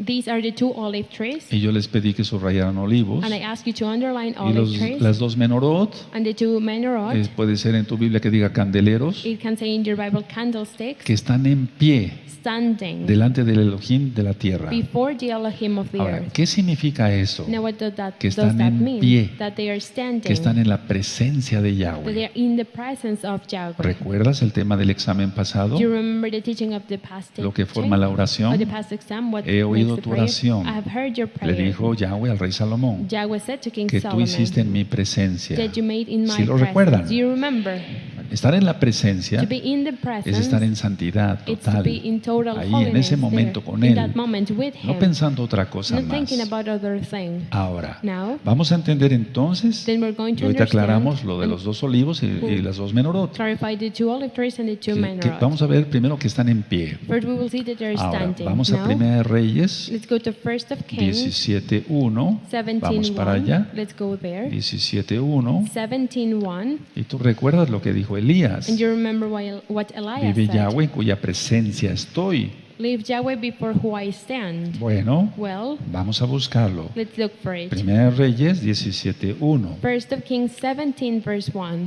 These are the two olive trees. y yo les pedí que subrayaran olivos, And I ask you to underline y olive trees. las dos menorot, And the two menorot. puede ser en tu Biblia que diga candeleros, It can say in your Bible candlesticks. que están en pie Standing delante del Elohim de la tierra. before the Elohim of the Ahora, earth. ¿qué significa eso? Now what does that Que están en mean? pie. That they are standing. Que están en la presencia de That they Yahweh. are in the presence of Yahweh. ¿Recuerdas el tema del examen pasado? Do you remember the teaching of the past Lo que teaching? forma la oración. Or the past exam? What He oído makes the tu prayer? oración. I have heard your Le prayer. dijo Yahweh al rey Salomón, Yahweh said to King que tú Solomon hiciste en mi presencia. that you made in my ¿Sí lo presence. recuerdan? Do you remember? Estar en la presencia To be in the presence es estar en santidad it's to total, be in total ahí holiness en ese momento there, con in Él, that moment with no Him, pensando otra cosa not más. thinking about other thing. Ahora, Now, vamos a entender entonces, then we're going y to ahorita understand aclaramos lo de and los dos olivos y las dos menorot. clarify the two olive trees and the two Que menorot. vamos a ver primero que están en pie. First, we will see that they're Ahora, standing. vamos a Now, Primera de Reyes let's go to First of Kings 17.1. Vamos para 17:1. allá. Let's go there. 17.1. 17:1. Y tú recuerdas lo que dijo Elías. And you remember what Elias Vive said. Yahweh en cuya presencia estoy. Leave Yahweh before who I stand. Bueno, Well, vamos a buscarlo. let's look for it. Primera de Reyes 17.1. First of Kings 17, verse 1.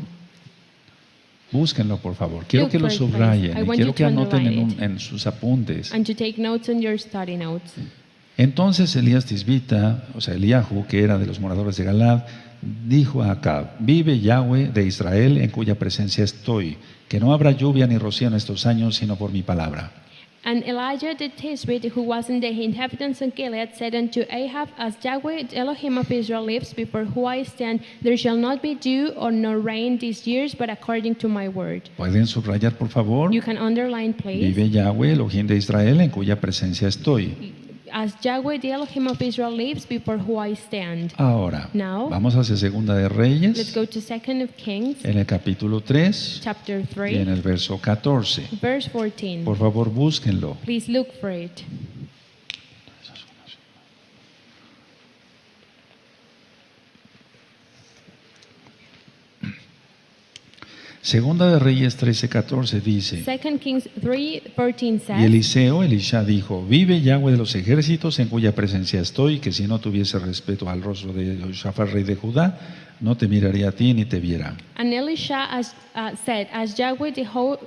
Búsquenlo, por favor. Quiero Look que lo for it, please. subrayen I y want quiero you que to anoten underline en sus apuntes. And to take notes on your study notes. Entonces Elías Tisbita, o sea, Eliahu, que era de los moradores de Galad, dijo a Acab, vive Yahweh de Israel en cuya presencia estoy, que no habrá lluvia ni rocío en estos años, sino por mi palabra. And Elijah the Tishbite, who was in the inhabitants of Gilead, said unto Ahab, As Yahweh, the Elohim of Israel, lives, before who I stand, there shall not be dew or no rain these years, but according to my word. ¿Pueden subrayar, por favor? You can underline, please. Vive Yahweh, Elohim de Israel, en cuya presencia estoy. As Yahweh, the Elohim of Israel, lives, before who I stand. Ahora, Now, vamos hacia Segunda de Let's Reyes, go to 2 of Kings, en el capítulo 3 chapter y en 3, el verso 14. verse 14. Por favor, búsquenlo. Please look for it. Segunda de Reyes 13:14 dice, 2 Kings 3:14 y says, Eliseo, Elisha dijo, vive Yahweh de los ejércitos en cuya presencia estoy, que si no tuviese respeto al rostro de Josafat, rey de Judá, no te miraría a ti ni te viera. And Elisha said, As Yahweh,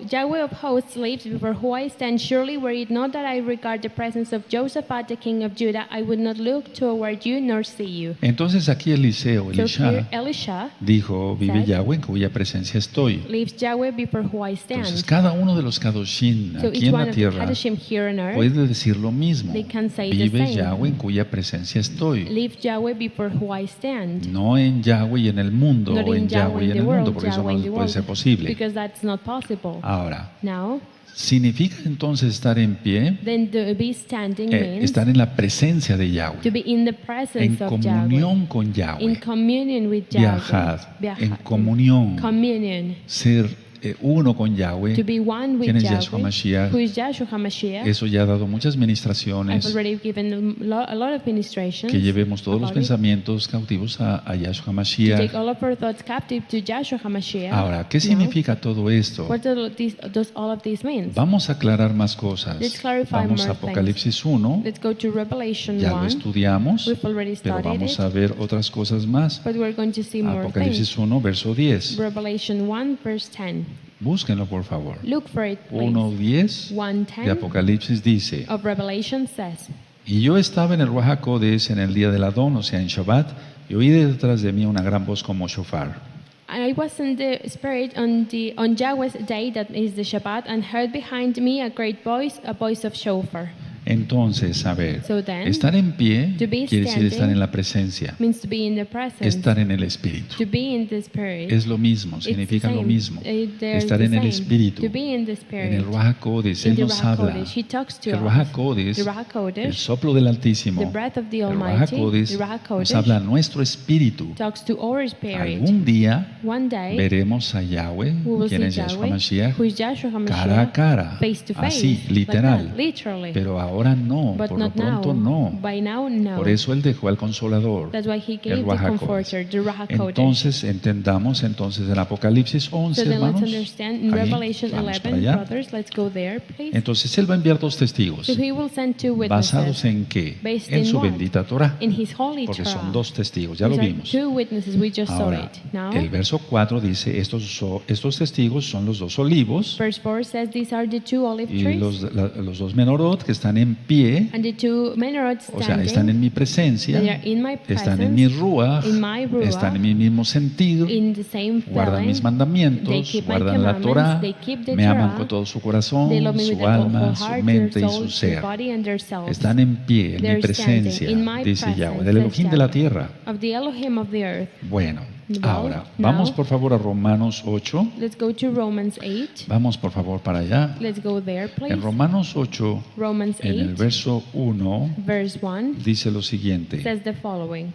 Yahweh of hosts lives, before who I stand, surely were it not that I regard the presence of Josaphat, the king of Judah, I would not look toward you nor see you. Entonces aquí Eliseo, So here Elisha, Elisha dijo, vive said, Yahweh en cuya presencia estoy. lives Yahweh before who I stand. Entonces cada uno de los Kadoshim So aquí each en one la of the tierra Hadashim here on earth, puede decir lo mismo. they can say the Vive same. Yahweh en cuya presencia estoy. live Yahweh before who I stand. No en Yahweh y en el mundo, Not o in en Yahweh y Yahweh in en the el mundo, world, porque eso Yahweh no in the puede world, ser posible. because that's not possible. Ahora, Now, significa entonces estar en pie, then to be standing means estar en la presencia de to Yahweh, be in the en presence of Yahweh, comunión con in Yahweh, communion with Yahweh, viajar en comunión, communion, ser uno con Yahweh. to be one with ¿Quién es Yahshua Yahweh, Mashiach? who is Yahshua HaMashiach. Eso ya ha dado muchas I've ministraciones, already given a lot of ministrations que llevemos todos los about it, pensamientos cautivos a Yahshua to Mashiach. take all of our thoughts captive to Yahshua HaMashiach. Ahora, ¿qué Now, significa todo esto? what does all of this mean? Vamos a aclarar más cosas. Let's clarify Vamos a more Apocalipsis 1, Let's go to Revelation ya lo 1. estudiamos, We've already pero studied vamos it, a ver otras cosas más. but we're going to see more things. Apocalipsis 1, verso 10. Revelation 1, verse 10. Búsquenlo, por favor. Look for it, please. 1:10 de 1:10 Apocalipsis dice, of Revelation says, y yo estaba en el Ruach HaKodesh en el día del Adón, o sea, en Shabbat, y oí detrás de mí una gran voz como shofar. I was in the Spirit on Yahweh's day, that is the Shabbat, and heard behind me a great voice, a voice of shofar. Entonces, a ver, So then, estar en pie to be quiere decir estar standing en la presencia, Means to be in the presence, estar en el Espíritu. to be in the Spirit. Es lo mismo, It's significa the lo same. mismo. They're Estar the en el same. Espíritu, To be in the en Spirit. el Ruach HaKodesh, In Él the nos Ruach habla. HaKodesh, He talks to El us. Ruach HaKodesh, The Ruach el HaKodesh, soplo del Altísimo, the breath of the el Ruach Almighty, HaKodesh the Ruach nos HaKodesh, habla a nuestro espíritu. talks to our spirit. Algún día One day, veremos a Yahweh, we will quien see es Yahshua Yahweh, Mashiach, who is Yahshua HaMashiach, cara a cara, face to face, así, like literal. that, literally. Pero ahora no, but por lo not now. pronto no. By now, no. Por eso Él dejó al Consolador, That's why He el gave the Ruach Comforter, the Ruach HaKodesh. Entonces, entendamos entonces en Apocalipsis 11, So then let's hermanos. understand in Ahí, Revelation vamos para 11, allá. brothers, let's go there, please. Entonces Él va a enviar dos testigos. So He will send two ¿Basados witnesses en qué? based En in su what? bendita Torah. In His holy Porque Torah. son dos testigos, ya lo These are vimos. two witnesses, we just saw Ahora, it. Now, el verso 4 dice, estos testigos son los dos olivos verse 4 says these are the two olive y trees los dos menorot que están en pie, and the two menorahs o sea, standing. están en mi presencia, They are in my están en mi presence, ruach, in my ruach, están en mi mismo sentir, in the same guardan feeling. mis They mandamientos, keep my guardan la commandments, Torah, they keep the me aman Torah, con todo su corazón, They love me with su their whole alma, su heart, mente their y soul, su their ser. body, and their selves. Están en pie, en mi They're presencia, standing in my dice presence, Yahweh, del says Elohim de la Yahweh, tierra. of the Elohim of the earth. Bueno, Well, ahora, now- vamos por favor a Romanos 8. Let's go to Romans 8. Vamos por favor para allá. Let's go there, please. En Romanos 8, Romans en el 8, verso 1, verse 1 dice lo siguiente. says the following.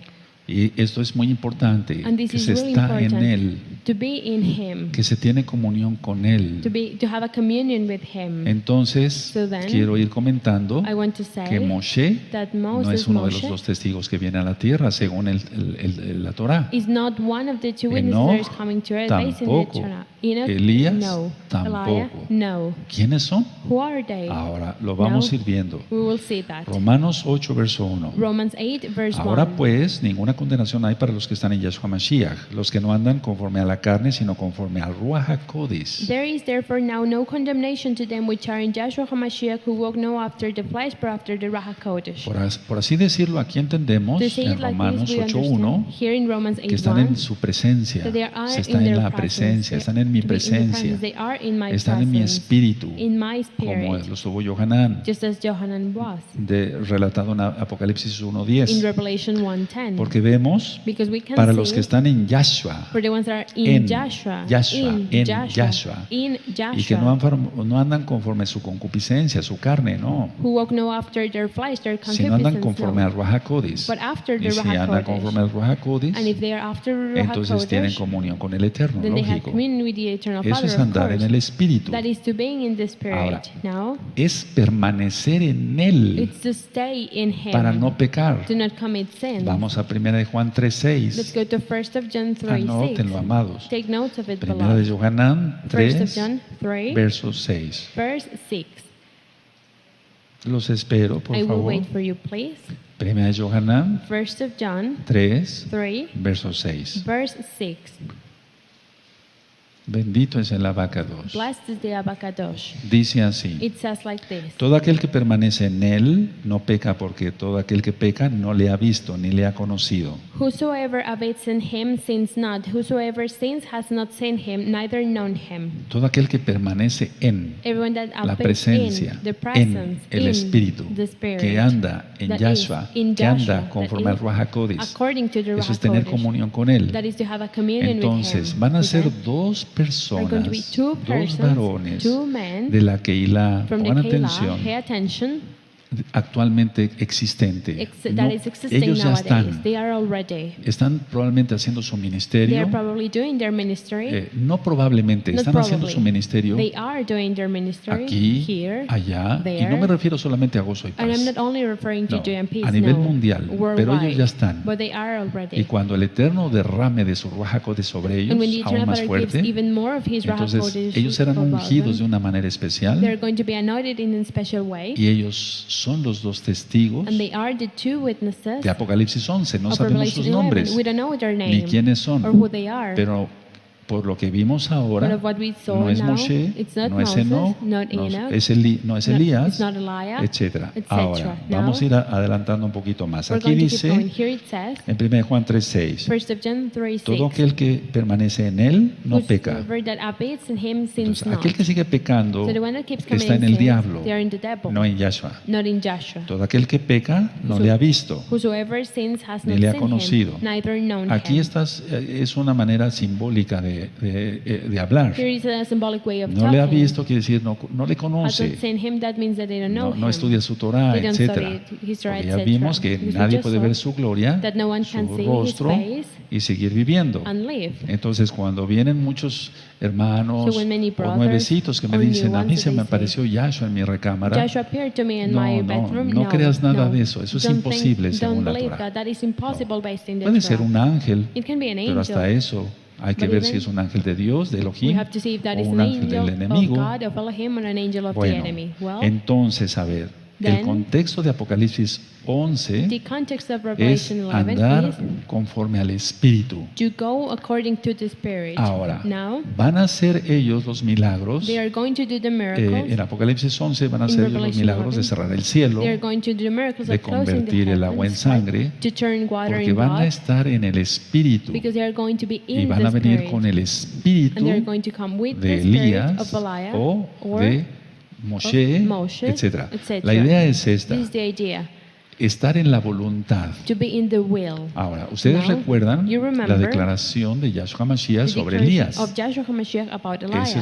Y esto es muy importante, And this que is se really está important. en Él, To be in Him, que se tiene comunión con Él. to have a communion with Him. Entonces, So then, quiero ir comentando I want to que say Moshe that no es Moses, uno de los Moshe, dos testigos que viene a la tierra, según la Torah. is not one of the two witnesses Enoch that is coming to earth based in the tampoco. Torah. Enoch, Elías no. Elijah, tampoco. no. ¿Quiénes son? Who are they? Ahora lo vamos a No. ir viendo. We will see that. Romanos 8, verso 1. Romans 8, verse Ahora 1. pues, ninguna condenación hay para los que están en Yahshua Mashiach, los que no andan conforme a la carne, sino conforme al Ruach HaKodesh. There is therefore now no condemnation to them which are in Joshua HaMashiach, who walk no after the flesh, but after the Ruach HaKodesh. Por así decirlo, aquí entendemos To say en it like Romanos this, we 8.1 understand here in Romans que están 8:1 en su presencia, that they are se in está en their la presence. presencia, están en mi To be in the presencia, presence. They are in my están en mi presence, espíritu, in my como spirit, lo estuvo Yohanan, just as Johanan was relatado en Apocalipsis in 1.10. Revelation 1:10. Porque vemos, Because we can para see los que están en Yahshua, for the ones that are en in Joshua, Yahshua, en Yahshua, in y que Joshua, no andan conforme a su concupiscencia, su carne, no, who walk no after their flesh, their sino andan concupiscence, conforme no. al Ruach HaKodesh. But after the Y si Ruach andan HaKodesh. conforme al Ruach HaKodesh, And if they are after Ruach entonces tienen HaKodesh, comunión con el Eterno, then they have lógico. communion with the eternal Eso Father, es of andar en course. el Espíritu. That is to being in the Spirit. Ahora, Now, es permanecer en Él it's to stay in Him, para no pecar. to not commit sin. Vamos a 1 de Juan Let's 3.6. go to 1 of John 3:6. Anótenlo, amados. Take note of it, 1 de beloved. Yohanan 1 of 3, John 3, verso 6. verse 6. Los espero, por I will favor. wait for you, please. 1 de Yohanan 1 of John 3, 3, verso 6. verse 6. Bendito es el abacados. Blessed is the Abakadosh. Dice así. It says like this. Todo aquel que permanece en Él no peca, porque todo aquel que peca no le ha visto ni le ha conocido. Whosoever abates in him sins not. Whosoever sins has not seen him, neither known him. Todo aquel que permanece en Everyone that la abates presencia, in the en presence, el in Espíritu, the Spirit, que anda en that is Yahshua, in que Joshua, anda conforme that al is Ruach HaKodesh. according to the Eso es Ruach tener HaKodesh, comunión con Él. that is to have a communion Entonces, with him. van a ser Okay? dos Are going to be personas, two dos persons, varones two men de la Keilah, from the pongan Keilah, atención, pay attention, actualmente existente. that No, is existing ellos ya nowadays. They are already. están probablemente haciendo su They are ministerio, probably doing their ministry. no probablemente, Not están haciendo probably. su ministerio They are doing their ministry aquí, here, allá, y there. no me refiero solamente a Gozo y And I'm Paz, not only referring to No, Joy and Peace, a nivel no, mundial, pero worldwide, ellos ya están. but they are Y already. cuando el Eterno derrame de su Ruach HaKodesh sobre ellos, And when the aún Eternal más Father gives fuerte, even more of His Ruach entonces HaKodesh ellos serán above ungidos de them, una manera especial, they're going to be anointed in a special way, y ellos son los dos testigos and they are the two witnesses de Apocalipsis 11. No of sabemos Revelation sus 11. nombres We don't know their ni name quiénes or son, who they are. pero por lo que vimos But ahora, of what we saw no es now, Moshe, it's not no es Moses, Enoch, not no Enoch, es it's Elías, not Elijah, etc. etc. Ahora, Now, vamos a ir adelantando un poquito más. we're Aquí going to keep going. dice, Here it says, en 1 Juan 3:6, 1 of John 3:6, todo aquel que permanece en Él no peca. whosoever that abates in him sins Entonces, not. aquel que sigue pecando So the one that keeps está en committing el sins, diablo, they are in the devil, no en Yahshua. not in Joshua. Todo aquel que peca no le ha visto. Whosoever sins has Ni not le ha seen conocido. him, neither known Aquí him. es una manera simbólica de hablar. Here is a symbolic way of No le ha talking. visto, quiere decir no le Has conoce, not seen him, that means that they don't know no him. estudia su Torah, They don't etc. study his Torah, Porque ya etc. vimos que Because we nadie just puede saw ver su gloria, that no one can su see his rostro, face, y seguir viviendo. and live. Entonces, cuando vienen muchos hermanos So when many o brothers nuevecitos que me or new dicen, a mí ones se that me they say, apareció Yahshua en mi recámara, Joshua appeared to me in No, my no, bedroom. no creas nada no. de eso. Eso es Don't imposible según don't la believe Torah. that. That is impossible based in the Puede ser Torah. un ángel, It can be an pero hasta angel. eso hay que But ver si even es un ángel de Dios, de We Elohim, have to see if that o is un an ángel del angel of enemigo. God, of Elohim, or an angel of the Bueno, enemy. Well, entonces, a ver, el then, contexto de Apocalipsis 11 the context of es Revelation 11 andar is conforme al Espíritu. to go according to the Spirit. Ahora, Now, van a hacer ellos los milagros. they are going to do the miracles. En Apocalipsis 11 van a In hacer ellos los Revelation milagros de 11, cerrar el cielo, They are going to do the miracles de of closing the convertir el agua en heavens, sangre, right? To turn water porque in van a blood, estar en el Espíritu because they are going to be y in van a the venir Spirit. con el Espíritu And they are going to come with de the Spirit Elías of Eliah o or de Moshe, Moshe, etc. etc. La idea es esta, This is the idea, estar en la voluntad. to be in the will. Ahora, ustedes Now, recuerdan you la remember declaración de Yahshua Mashiach The sobre declaration Elías. of Joshua HaMashiach about Eliah. Ese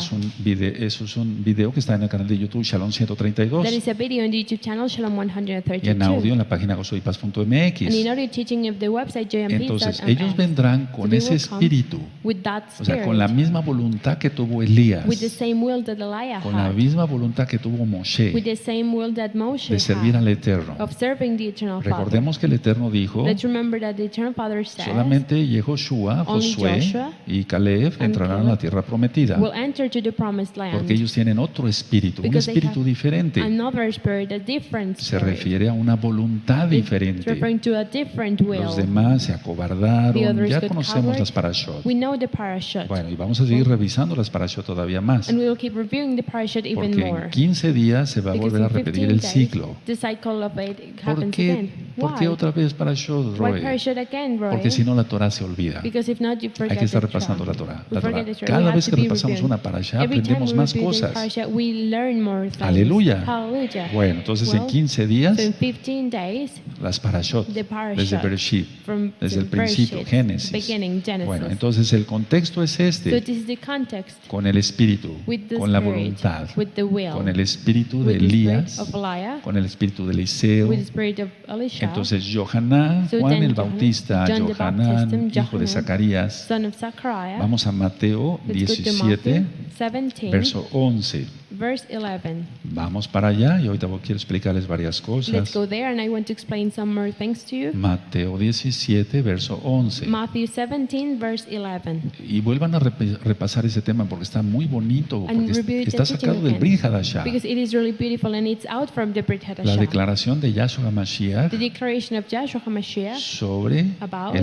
es un video que está en el canal de YouTube Shalom 132 That is a video on the YouTube channel Shalom y 132. en audio en la página And in gozoypaz.mx. audio teaching of the website Entonces, jmp.mx. ellos vendrán con they ese will come espíritu, with that o sea, spirit, con la misma voluntad que tuvo Elías, with the same will that Eliah con la had, misma voluntad que tuvo Moshe with the same will that Moshe de servir had, al Eterno. of serving the Eternal Father. Recordemos que el Eterno dijo, Let's remember that the Eternal Father says, solamente Yehoshua, Only Josué Joshua y Caleb and entrarán a Caleb la tierra prometida, will enter to the promised land, porque ellos tienen otro espíritu, un because they espíritu have diferente. another spirit, a different Se spirit. refiere a una voluntad It's diferente. referring to a different will. Los demás se The acobardaron, others ya got conocemos covered. las parashot. We know the parashot. Bueno, y vamos a seguir revisando las parashot todavía más, And we will keep reviewing the parashot even porque more. en 15 días se va a Because volver a in repetir 15 el days, ciclo. the cycle of it ¿Por happens qué, again. ¿Por qué Why? otra vez parashot, Why Roy? parashot again, Roy? Porque si no la Torah se olvida. Because if not, you forget Hay que estar the repasando la Torah. Torah. We La Torah. forget the Torah. Cada We have vez to que be repasamos reviewing. una parashá Every time aprendemos we más review the cosas. parashah, we learn more things. Aleluya. Hallelujah. Bueno, entonces en Well, 15 días So in 15 days, las parashot, the parashot, desde Bereshit, from desde el the principio, Bereshit, Génesis. beginning, Genesis. Bueno, entonces el contexto es So este, this is the context, con el espíritu, with the con la spirit, voluntad, with the will, con el espíritu de with the spirit Elías, of Eliah, con el espíritu de Eliseo. with the spirit of Elisha, Entonces Johanán, So Juan then el Johanán, Bautista, John the Johanán, Baptist, hijo de Johanán, Zacarías. son of Zachariah. Vamos a Mateo Let's go to 17, Matthew 17, verso 11. verse 11. Vamos para allá y ahorita quiero explicarles varias Let's cosas. go there, and I want to explain some more things to you. Mateo 17, verso 11. Matthew 17, verse 11. Y vuelvan a repasar ese tema porque está muy bonito, And porque review the está teaching sacado del again, Brit Hadashah. because it is really beautiful, and it's out from the Brit La Hadashah. declaración de Yahshua Mashiach The declaration of Joshua HaMashiach, sobre About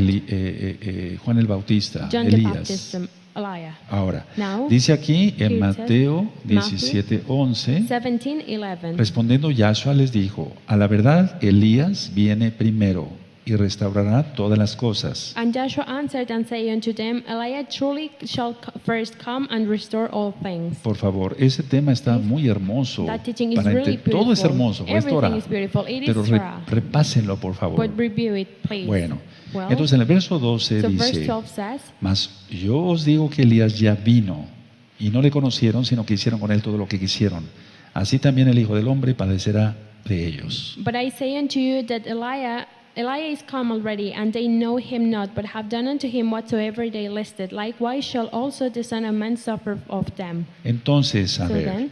Juan el Bautista, John the Elías. Baptist, Eliah. Ahora, Now, dice aquí here en it Mateo says, 17, 11, 17, 11. respondiendo Yahshua les dijo, a la verdad Elías viene primero y restaurará todas las cosas. And Joshua answered and said unto them, Eliah truly shall first come and restore all things. Por favor, ese tema está muy hermoso. That teaching is Para really todo es beautiful. hermoso, es Everything Torah. is beautiful. It Pero is Torah. repásenlo, por favor. But review it, please. Bueno, Well, entonces en el verso 12 so verse dice, 12 says, mas yo os digo que Elías ya vino y no le conocieron, sino que hicieron con él todo lo que quisieron. Así también el Hijo del Hombre padecerá de ellos. But I say unto you that Eliah is come already, and they know him not, but have done unto him whatsoever they listed. Likewise shall also the Son of Man suffer of them. Entonces, a So ver, then,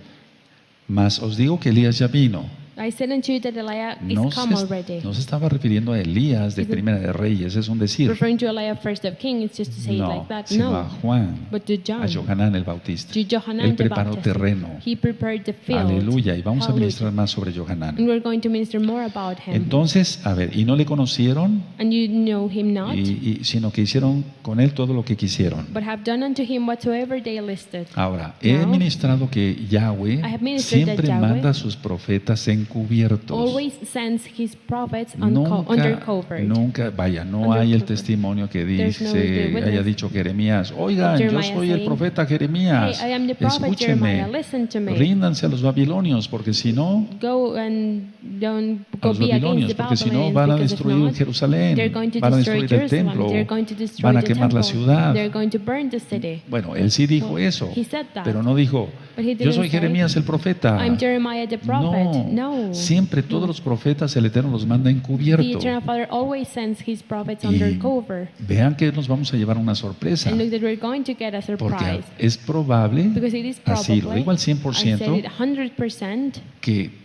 mas os digo que Elías ya vino. I said unto you that Eliah is No come se, already. no se estaba refiriendo a Elías de Is it- Primera de Reyes, es un decir. Referring to Eliah first of King, it's just to say it No, like that. sino a No, Juan, but to John, a Johanán el Bautista. to Johanan Él the preparó Baptist. terreno. He prepared the field. Aleluya. Y vamos a Hallelujah. ministrar más sobre Johanán. And we're going to minister more about him. Entonces, a ver, y no le conocieron, And you know him not, sino que hicieron con él todo lo que quisieron. but have done unto him whatsoever they listed. Ahora, he Now, ministrado que Yahweh I have ministered that siempre Yahweh manda a sus profetas encubiertos. Always sends his prophets undercover. Nunca, vaya, no hay el testimonio que There's no dice, witness. haya dicho Jeremías, oigan, yo Jeremiah soy el saying, profeta Jeremías, Hey, I am the prophet Jeremiah, escúchenme, listen to me. ríndanse a los babilonios, porque si no, Go and don't a go los be against babilonios, the porque si no Babylonians, van a because if destruir not, Jerusalén, they're going to van a destroy destruir el Jerusalem, templo, they're going to destroy van a the quemar la temple, ciudad. they're going to burn the city. Bueno, él sí dijo Well, eso, he said that. pero no dijo, But he yo didn't soy say, Jeremías el profeta. I'm Jeremiah the prophet. No, No. Siempre todos los profetas el Eterno los manda The encubierto. Eternal Father always sends His prophets Y undercover. vean que nos vamos a llevar una sorpresa, And look that we're going to get a porque surprise. es probable, Because it is así lo probably, digo al I said 100%, it 100%, que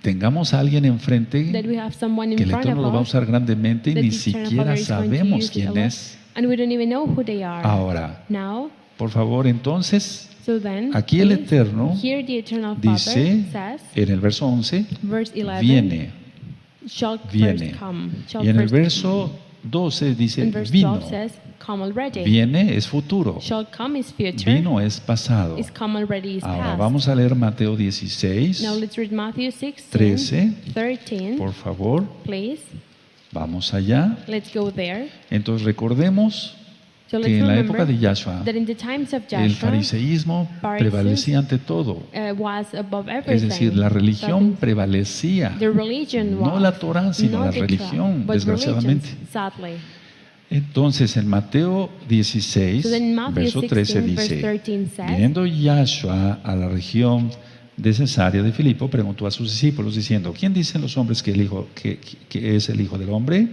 tengamos a alguien enfrente that we have someone que in el front Eterno lo va a of us, usar grandemente y that ni the Eternal siquiera Father is going to sabemos use it a quién lot, es. and we don't even know who they are. Ahora, Now, por favor, entonces, so then, aquí el please, Eterno here the Eternal dice Father says, en el verso 11, verse 11, viene, shall viene. first come. Shall Y en el first verso 12 dice, And verse vino. 12 says, come already. Viene es futuro, Shall come is future. vino es pasado. Is come already is Ahora past. vamos a leer Mateo 16, Now let's read Matthew 16, 13, 13, por favor, please. vamos allá. Let's go there. Entonces recordemos So que let's en la remember época de Yahshua that in the times of el Joshua, fariseísmo prevalecía ante todo. was above Es everything. decir, la religión That prevalecía, the religion no was, la Torah, sino not la the religión, Torah, but desgraciadamente. religions, sadly. Entonces en Mateo 16, So then Matthew verso 13 16, verse dice, 13 says, viniendo Yahshua a la región de Cesarea de Filipo, preguntó a sus discípulos diciendo, ¿quién dicen los hombres que es el Hijo del Hombre?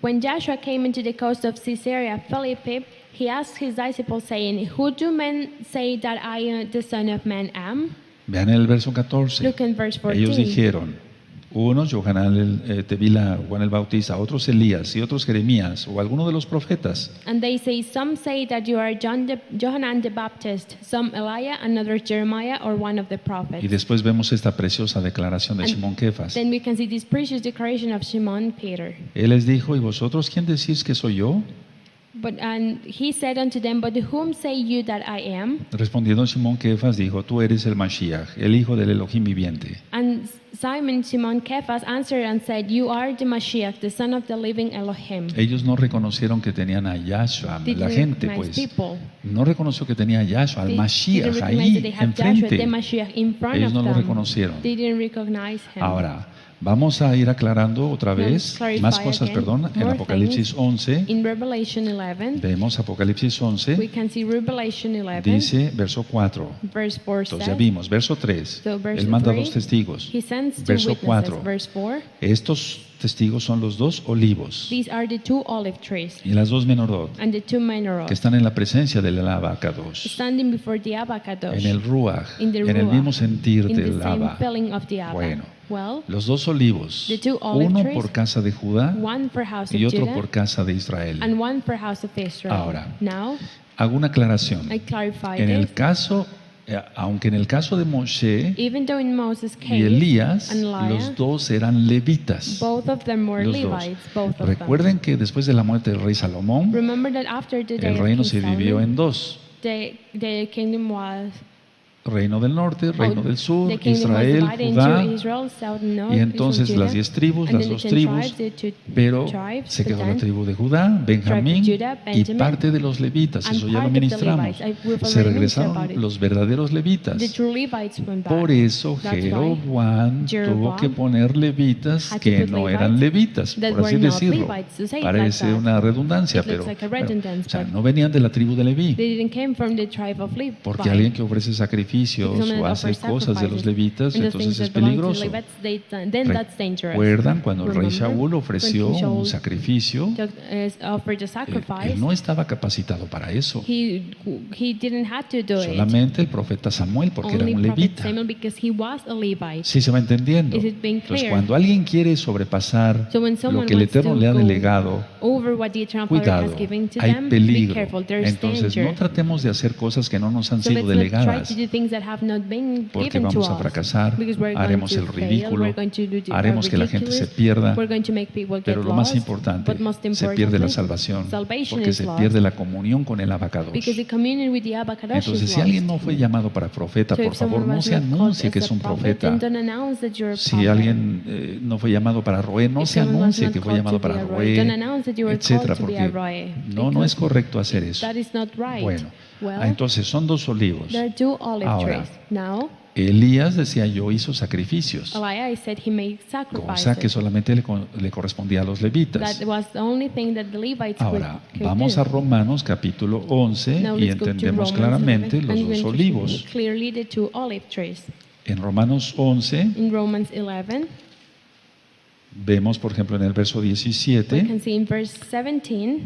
When Joshua came into the coast of Caesarea Philippi, he asked his disciples, saying, Who do men say that I, the Son of Man, am? Vean el verso 14. Look in verse 14. Ellos dijeron, unos Johanan Tevila, Juan el Bautista, otros Elías y otros Jeremías o alguno de los profetas. And they say, Some say that you are Johanan the Baptist, some Elijah, another Jeremiah, or one of the prophets. Y después vemos esta preciosa declaración de And Simón Kefas. Then we can see this precious declaration of Shimon Peter. Él les dijo, ¿y vosotros quién decís que soy yo? And he said unto them, But whom say you that I am? Respondiendo Simón Kefas dijo, tú eres el Mashiach, el hijo del Elohim viviente. And Simon Cephas answered and said, You are the Mashiach, the son of the living Elohim. Ellos no reconocieron que tenían a Yahshua, Didn't la gente recognize pues. people. No reconoció que tenía a Yahshua, al They Mashiach, didn't recognize ahí that they had Joshua, the enfrente. Mashiach, in front Ellos of no lo them. reconocieron. They didn't recognize him. Ahora, vamos a ir aclarando otra Now, vez clarify más cosas, again, perdón. En more Apocalipsis 11, In Revelation 11, vemos Apocalipsis we 11, can see Revelation 11, dice verso 4. verse 4 Entonces ya says, vimos, verso 3. So verse Él manda 3, dos testigos. He sends two Verso witnesses. 4. Verse 4, Estos testigos son los dos olivos These are the two olive trees y las dos menorot and the two menorahs, que están en la presencia del Abacados, standing before the Abacadosh, en el Ruach, in the en el Ruach, mismo sentir in the del same Abba. filling of the Abba. Bueno, Well, los dos olivos, the two olive uno trees, por casa de Judá one for house of y otro Judah por casa de Israel. and one for house of Israel. Ahora, Now, Hago una aclaración. I clarify En el this. caso, aunque en el caso de Moshe Even though in Moses' y case, Elías, and Elijah, los dos eran levitas. both of them were Los dos. Levites, both of Recuerden que después de la muerte del rey Salomón, them. Remember that after the day el of reino King se dividió Solomon, en dos. the kingdom was Reino del norte, reino del sur, the kingdom was Israel, divided Judá, into Israel, south and north, y entonces Israel, las Judah, 10 tribus, and las then dos the 10 tribus, tribes, the two pero tribes, se quedó the la 10, tribu de Judá, Benjamín Judah, y Benjamin, parte de los levitas, and eso ya lo part of the ministramos. Levites. We've Se already mentioned about regresaron it. los verdaderos levitas. The true Levites went back. Por eso That's why Jeroboam tuvo Jeroboam que poner levitas had to que put no eran levitas, that por así were not decirlo. Levites, to say it Parece like that. una redundancia, It looks pero like a bueno, redundance, o sea, but no venían de la tribu de Leví. they didn't come from the tribe of Levi. Porque alguien que ofrece sacrificios Because someone o that hace offers cosas de los sacrifices levitas, and the entonces things es that belong to peligroso. Levites, then that's dangerous. ¿Recuerdan cuando el rey Remember Shaul ofreció when King un Shaul sacrificio? offered a Él sacrifice. no estaba capacitado para eso. He didn't have to do it. Solamente el profeta Samuel, porque era Only un prophet levita. Samuel because he was a Levite. Sí se va entendiendo. Is it being Entonces, clear? cuando alguien quiere sobrepasar So when lo someone que el wants Eterno to le ha go delegado, over what the Eternal Father cuidado, has given to hay them, be peligro. careful. There's Entonces, danger. no tratemos de hacer cosas que no nos han So sido let's not try delegadas, to do things that have not been porque given to vamos a us. fracasar, Because we're going haremos to el fail, ridículo, we're going to do the haremos que la gente se ridiculous, pierda, we're going to make people pero get lo más lost, importante, but most se pierde la importantly, salvación, salvation porque is se lost. pierde la comunión con el Abacados. Because the communion with the Abacadosh Entonces, is si alguien lost. no fue llamado para profeta, So por if someone favor, no was se not called anuncie as que a es un prophet, profeta. then don't announce that you're a Si prophet. alguien no fue llamado para Roé, no If se someone was anuncie not que fue called llamado to be para a Roy, don't Roé, announce that you were etcétera, called to be a porque Roy, no es because correcto hacer eso. that is not right. Bueno, Well, entonces son dos olivos. there are two olive Ahora, trees. Now, Elías, decía yo, hizo sacrificios, Elijah said he made cosa que sacrifices. solamente le correspondía a los levitas. That was the only thing that the Levites Ahora, could vamos do. a Romanos capítulo 11 Now y let's go to entendemos Romans claramente 11, los and we dos can see olivos. clearly the two olive trees. En Romanos 11 In Romans 11, vemos, por ejemplo, en el verso we 17, can see in verse 17,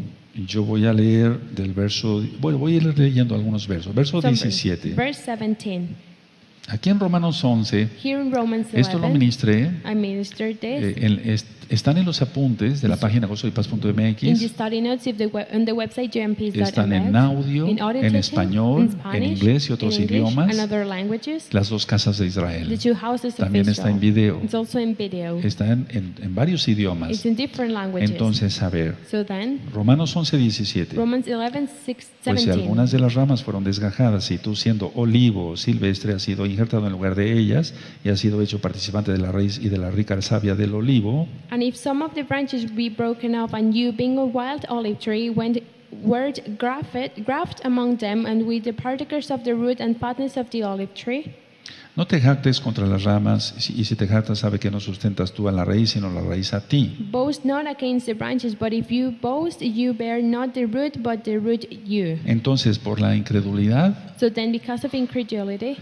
yo voy a leer del verso, bueno, voy a ir leyendo algunos versos. Verso some 17. verse 17. Aquí en Romanos 11, Here in Romans esto lo 11, ministré, I ministered this. están en los apuntes de la página In the gozoypaz.mx, study notes of on the website están en gmps.mx, audio, in audio en teaching, español, in en Spanish, inglés y otros in English, idiomas, and other languages. las dos casas de The Israel. two houses of También está en Israel. video, It's also in video. está en varios idiomas. It's in different languages. Entonces, a ver, So then, Romanos 11, 17. Romans 11, 6, Pues si 17. algunas de las ramas fueron desgajadas y tú siendo olivo silvestre has sido injertado en lugar de ellas y has sido hecho participante de la raíz y de la rica savia del olivo, And if some of the branches be broken off, and you, being a wild olive tree, were grafted among them, and with the partakers of the root and fatness of the olive tree, no te jactes contra las ramas y si te jactas sabe que no sustentas tú a la raíz sino la raíz a ti. boast not against the branches, but if you boast, you bear not the root, but the root you. Entonces por la incredulidad So then, because of incredulity,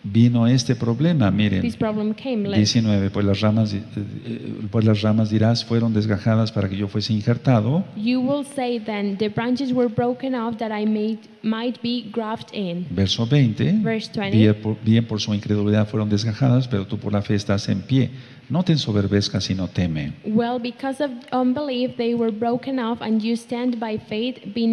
vino este problema, miren. this problem came. 19, pues las ramas dirás fueron desgajadas para que yo fuese injertado. You will say then, the branches were broken off that I might be grafted in. Verso 20, Verse 20. bien por su incredulidad fueron desgajadas, pero tú por la fe estás en pie. No te ensoberbezcas, sino teme. Well, because of unbelief they were broken off, and you stand by faith. Be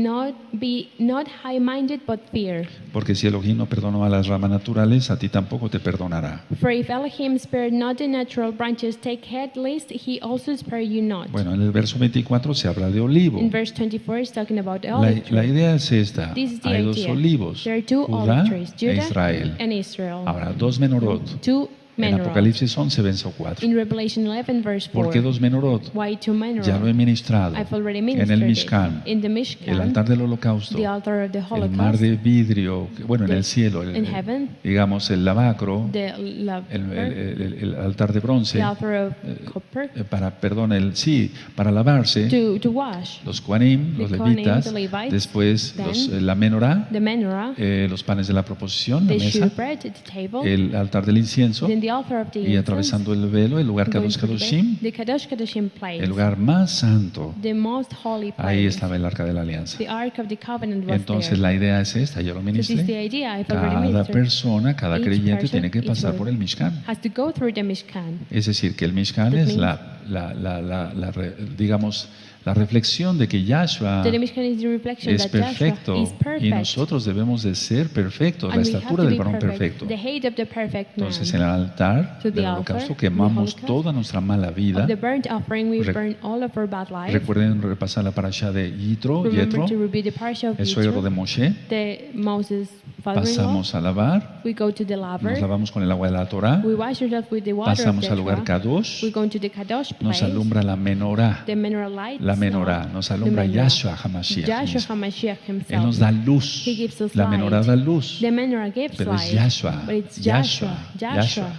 not high-minded, but fear. Porque si Elohim no perdonó a las ramas naturales, a ti tampoco te perdonará. For if Elohim spared not the natural branches, take heed lest he also spare you not. Bueno, en el verso 24 se habla de olivo. In verse 24 is talking about the La, olive tree. la idea es esta. This is the Hay dos idea. olivos, There are two Judá olive trees, e Judah Israel. and Israel. Ahora, dos menorot. Two En menorot. Apocalipsis 11, verso 4. In Revelation 11 verse 4. ¿Por qué dos menorot? Why two menorot? Ya lo he ministrado. I've already En ministered el it. Mishkan, In the Mishkan, el altar del holocausto, the altar of the el Holocaust, mar de vidrio, bueno, en el cielo, in heaven, digamos el lavacro, the el altar de bronce, the altar of copper, para lavarse, to wash, los Kohanim, The los Kohanim, levitas, the Levites, después then la menorá, the menorah, los panes de la proposición, la the mesa, shewbread, the table, el altar del incienso, then the altar of the y incense, atravesando el velo, el lugar going Kadosh to the Kadoshim, the Kadosh Kadoshim place, el lugar más santo. the most holy place. Ahí estaba el arca de la alianza. The Ark of the Covenant was Entonces there. la idea es esta, yo lo This is the ministré. idea. I've already Cada ministered. persona, cada Each creyente person, tiene que each pasar one por el Mishkan. has to go through the Mishkan. Es decir, que el Mishkan That es means- digamos, la reflexión de que Yahshua The Mishkan is the reflection es that Joshua perfecto is y perfect. nosotros debemos de ser perfectos, la And we have estatura to del be varón perfect, perfecto. the height of the perfect man. Entonces en el altar To the del altar, holocausto the quemamos Holocaust, toda nuestra mala vida. Of the burnt offering, we Re- burn all of our bad life. Recuerden repasar la parasha de Yitro, Remember to review the parsha of el suegro Yitro, de Moshe. the Moses' father-in-law. Pasamos a lavar, We go to the laver. nos lavamos con el agua de la Torah, We wash ourselves with the water pasamos of al the lugar Torah. Kadosh, We go to the Kadosh nos place. alumbra la menorá, The menorah lights. la menorá, nos alumbra Yahshua HaMashiach Joshua mismo. HaMashiach Él himself. nos da luz, He gives us la light. menorá da luz, The menorah gives pero es light. Yahshua, But it's Yahshua, Joshua.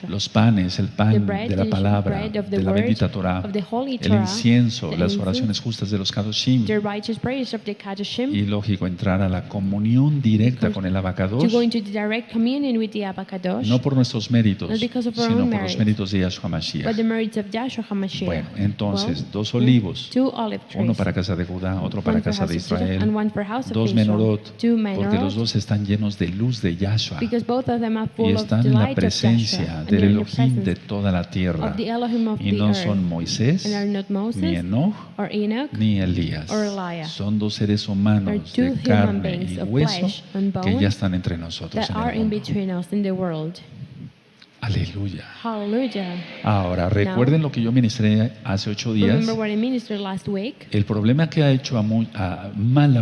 los panes, el The pan bread, de la the palabra, bread of the de la word, bendita Torah, of the holy el Torah, incienso, the las incense, oraciones justas de los Kadoshim, The righteous prayers of the Kadoshim. y lógico entrar a la comunión directa Because con el To Abacadosh, go into the direct communion with the Abba Kadosh. no por nuestros méritos, Not because of our sino own por los merit, méritos de Yahshua But Mashiach. the merits of Joshua HaMashiach. Bueno, entonces, Well, dos olivos, two olive trees. uno para casa de Judá, otro para One for casa de house of Judah Israel, and one for house of dos Israel. menorot, Two porque los menorot. dos están llenos de luz de Yahshua Because both of them are y full of están the en la light of Joshua. presencia And del they're in the Elohim de presence toda la tierra, of the Elohim of y the no earth. son Moisés, And are not Moses ni Enoch, or Enoch ni Elías. or Elijah. Son dos seres Are humanos two de human carne beings y of hueso flesh and que bone ya están entre nosotros that en are el in mundo. between us in the world. Aleluya. Hallelujah. Ahora, recuerden lo que yo ministré hace 8 días. Remember what I ministered last week? El problema que ha hecho mal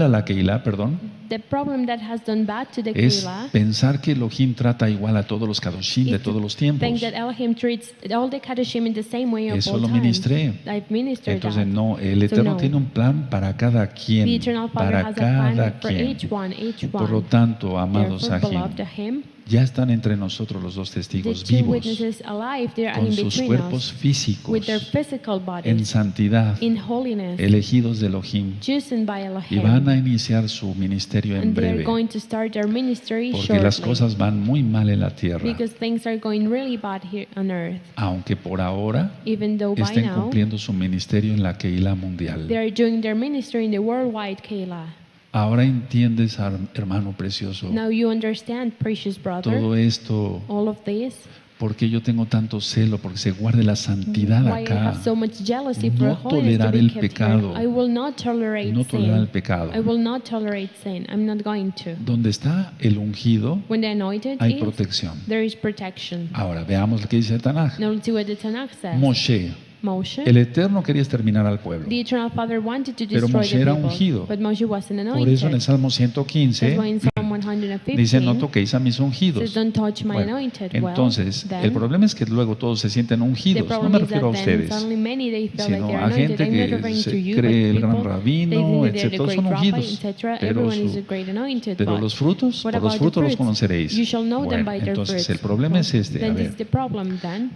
a la Keilah, perdón, The problem that has done bad to the es Keilah pensar que Elohim trata igual a todos los Kadoshim de is to todos los tiempos. think that Elohim treats all the Kadoshim in the same way of Eso all lo time. ministré. I've ministered Entonces, that. no, el Eterno no. tiene un plan para cada quien. The Eternal Father Para has a cada plan for quien. each one. Por lo tanto, amados Therefore, Sahim, beloved of Him, Ya están entre nosotros los dos The testigos two vivos, witnesses alive, they are con in sus between cuerpos us, físicos, with their physical en bodies, santidad, in holiness, elegidos de Elohim, chosen by y van Elohim. a iniciar su ministerio en And they are breve, going to start their ministry porque las shortly, cosas van muy mal en la tierra, because things are going really bad here on earth. aunque por ahora Even though by estén now cumpliendo su ministerio en la Keilah mundial. they are doing their ministry in the worldwide Keilah. Ahora entiendes, hermano precioso, Now you understand, precious brother, todo esto, all of this. porque yo tengo tanto celo, porque se guarde la santidad Why I acá. have so much jealousy for No holiness to tolerar be el kept pecado. here. I will not tolerate No tolerar el sin. pecado. I will not tolerate sin. I'm not going to. Donde está el ungido, When the anointed hay is, protección. there is protection. Ahora veamos lo que dice Tanaj. Now let's see what the Tanakh says. Moshe, Moshe, el Eterno quería exterminar al pueblo. the Eternal Father wanted to Pero destroy Moshe the era people, ungido. but Moshe wasn't Por eso en el anointed. Salmo That's why 115 in Psalm 115 dice, no toquéis a mis ungidos. says, don't touch my Bueno, anointed. entonces, Well, el then, problema es que luego todos se sienten the ungidos. No problem me is refiero a that then ustedes, suddenly many they feel like sino they're a anointed. gente I'm not que referring to se you, but cree el gran people, they rabino, think that they're etc. the Todos great son rabbi, ungidos. etc. Pero, Everyone is a great anointed. pero But los frutos, what por los about the frutos los fruits? conoceréis. You shall know them Bueno, by their entonces fruits. el problema es este. A Then this ver, is the problem then.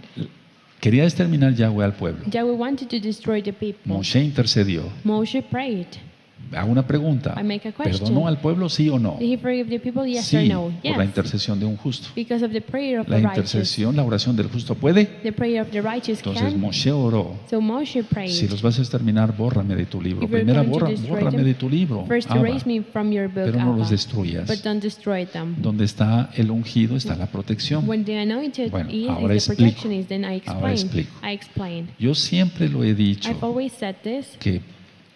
quería exterminar Yahweh al pueblo. Yahweh wanted to destroy the people. Moshe intercedió. Moshe prayed. Hago una pregunta. I make a question. ¿Perdonó al pueblo, sí o no? Did he forgive the people? Yes or Sí, no? por la Yes. intercesión de un justo. Because of the prayer of La the righteous. intercesión, la oración del justo puede. The prayer of the righteous Entonces can. Moshe oró. So Moshe prayed. Si los vas a exterminar, bórrame de tu libro. If you're Primera, going to destroy bórrame them, de tu libro. First Abba. erase me from your book, Pero no Abba, los destruyas. but don't destroy them. Donde está el ungido está la protección. When the anointed Bueno, is, ahora is the explico. protection is, then I Ahora explain. explico. I explain. Yo siempre lo he dicho, I've always said this. que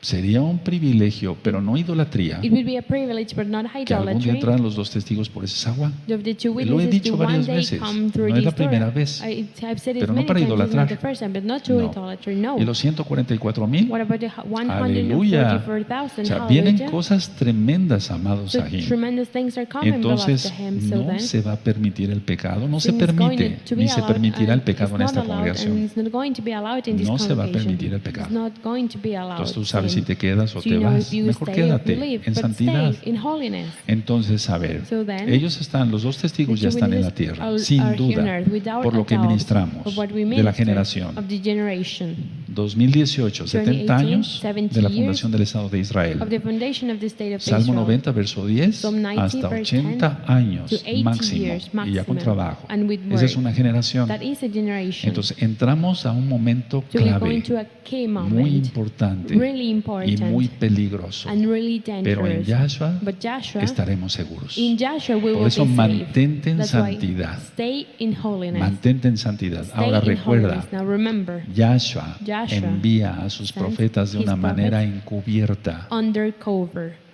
sería un privilegio, pero no idolatría, It would be a privilege, but not que algún día idolatry. entraran los dos testigos por ese agua. Of the two Lo he witnesses, dicho the one varias day veces. come through No es la this door. primera vez. I've said it Pero no many para times. It's not idolatrar. the first time, but not to No. idolatry. No. Y los 144,000, What about the aleluya. 144,000? O sea, vienen Hallelujah. cosas tremendas, amados So aquí. tremendous things are coming, beloved, Entonces, to him. So no then, se va a permitir el pecado, no se sin is going permite, to be ni se allowed, permitirá el and pecado en it's esta not allowed, and congregación. it's not going to be allowed in this No se va a congregation. permitir el pecado. It's not going to be allowed. Entonces tú sabes si sin. te quedas o So te you know vas. if you Mejor stay or quédate you leave, en but santidad. stay in holiness. Entonces, a ver, So then, ellos están, los dos testigos The ya two están en la witnesses tierra, are sin here on duda, earth, without por lo a que doubt, ministramos of what we de la minister, generación. of the generation, 2018, 70 años 70 de la years fundación del Estado de Israel. of the foundation of the state of Salmo Israel. 90, verso 10, Psalm 90, hasta verse 80 10 años to 80 máximo, years y ya con maximum, trabajo. and with Esa es work. una generación. That is a generation. Entonces entramos a un momento So we're going clave, to a key muy moment, importante really y important, muy peligroso. and really Pero en dangerous. Yahshua But Joshua, estaremos seguros. in Joshua we Por will eso be saved. mantente en That's why santidad. stay in holiness. Mantente en santidad. Stay Ahora in recuerda, holiness. Now remember, Yahshua Yahshua envía a sus sends profetas de his una manera prophets encubierta. undercover.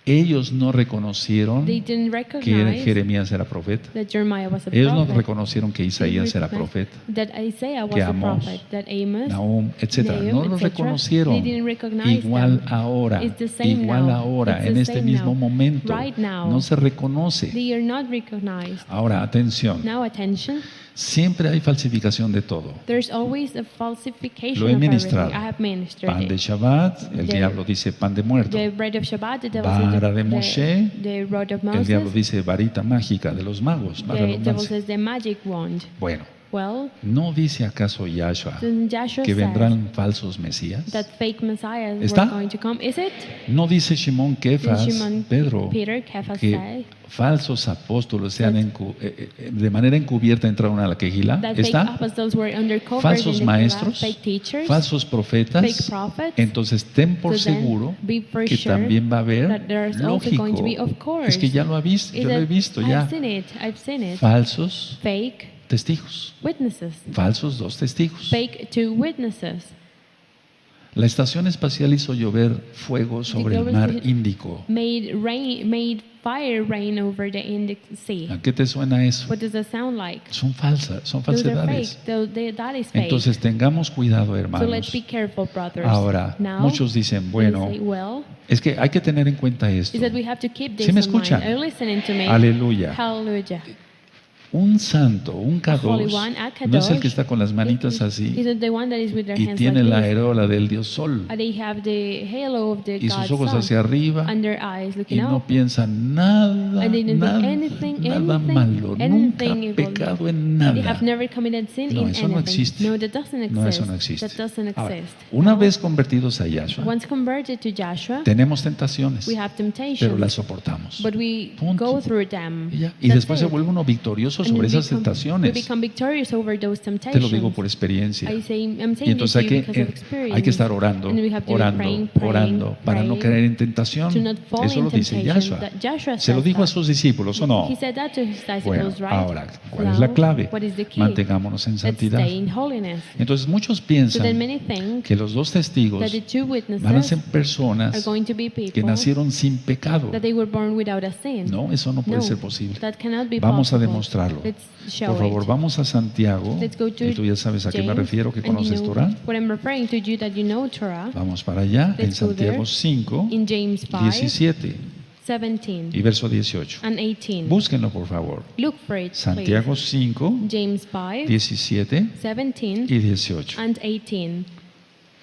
Ellos no reconocieron They didn't que recognize Jeremías era profeta. that Jeremiah was a Ellos no prophet. reconocieron que They Isaías era recognized profeta, that Isaiah was que a Amós, prophet, that Amos, Nahum, etc. Nahum, No los etc. reconocieron. They didn't recognize Igual them. ahora, It's the same igual now. ahora, It's en the este same mismo now. momento, Right now. no se reconoce. They are not recognized. Ahora, atención, Now attention, siempre hay falsificación de todo. there's always a falsification Lo he of everything. ministrado. I have ministered Pan de it. Shabbat, el The- diablo dice pan de muerto. The bread of Shabbat, the devil Vara says de Moshe, the rod of El diablo Moses, dice varita mágica de los magos. Para the devil redundancia. says the magic wand. Bueno, Well, ¿no dice acaso Yahshua then Joshua que says vendrán falsos mesías? that fake messiahs ¿Está? were going to come. Is it? ¿No dice Shimon Kefas, Shimon Pedro, Peter, Cephas que said falsos apóstolos sean de manera encubierta entraron a la quejila? that fake ¿Está? apostles were undercover Falsos in the maestros, fake teachers, falsos profetas. fake prophets. Entonces ten por So then, seguro be for que sure también va a haber, that there's also lógico, going to be, of course. es que ya lo ha visto, Is yo lo he that visto ya, I've seen it. falsos Fake testigos, witnesses. falsos dos testigos. Fake two witnesses. La estación espacial hizo llover fuego sobre el global mar station Índico. Made fire rain over the Indic Sea. ¿A qué te suena eso? What does that sound like? Son falsas, son Those are falsedades. fake. That is fake. Entonces tengamos cuidado, So let's hermanos. be careful, brothers. Ahora, Now, muchos dicen, bueno, they say, well, es que hay que tener en cuenta esto. is that we have to keep this ¿Sí me in mind. escuchan? Are you listening to me? Aleluya. Hallelujah. Un santo, un Holy Kadosh, One, a no es el que Kadosh, está con las manitas así isn't the one that is with their y hands tiene like la this. aureola del Dios Sol And they have the halo of the y sus God's ojos Son hacia arriba and their eyes y looking no up. piensa nada, And they don't nada, think anything, nada anything, malo, nunca anything evil. pecado en They nada. have never committed sin No, in eso no anything. existe. No, that doesn't exist. No, eso no existe. That doesn't Ahora, exist. una No. vez convertidos a Yahshua, Once converted to Joshua, tenemos tentaciones, we have pero temptations, las soportamos. but we Punto. go through them. Y ya. Y That's después se it. vuelve uno victorioso And sobre we esas become- We tentaciones. become victorious over those Te lo temptations. digo por experiencia. I'm Y saying entonces this to you because of experience. hay que estar orando, And we have to be orando, praying, orando, para no praying, caer en tentación. to not fall Eso in lo dice temptation. Yahshua. That Joshua Se lo says dijo a that. sus discípulos, ¿o no? He said that to his disciples, Bueno, right? ahora, ¿cuál es Now, la clave? what is the key? Mantengámonos en Let's santidad. stay in holiness. Entonces muchos So then piensan many think que los dos testigos that the two van a ser witnesses are personas going to be que people nacieron sin pecado. that they were born without a sin. No, eso no puede No, ser posible. that cannot be Vamos a possible. demostrarlo. Let's show Por favor, it. vamos a Santiago. Let's go to Y tú ya sabes a qué me James, refiero, que and you conoces know Torah. what I'm referring to, you that you know Torah. Vamos para allá, en Let's go there. Santiago 5, In James 5, 17 17 y verso 18. and 18. Búsquenlo, por favor. Look for it, Santiago 5, please. James 5, 17 17 y 18. and 18.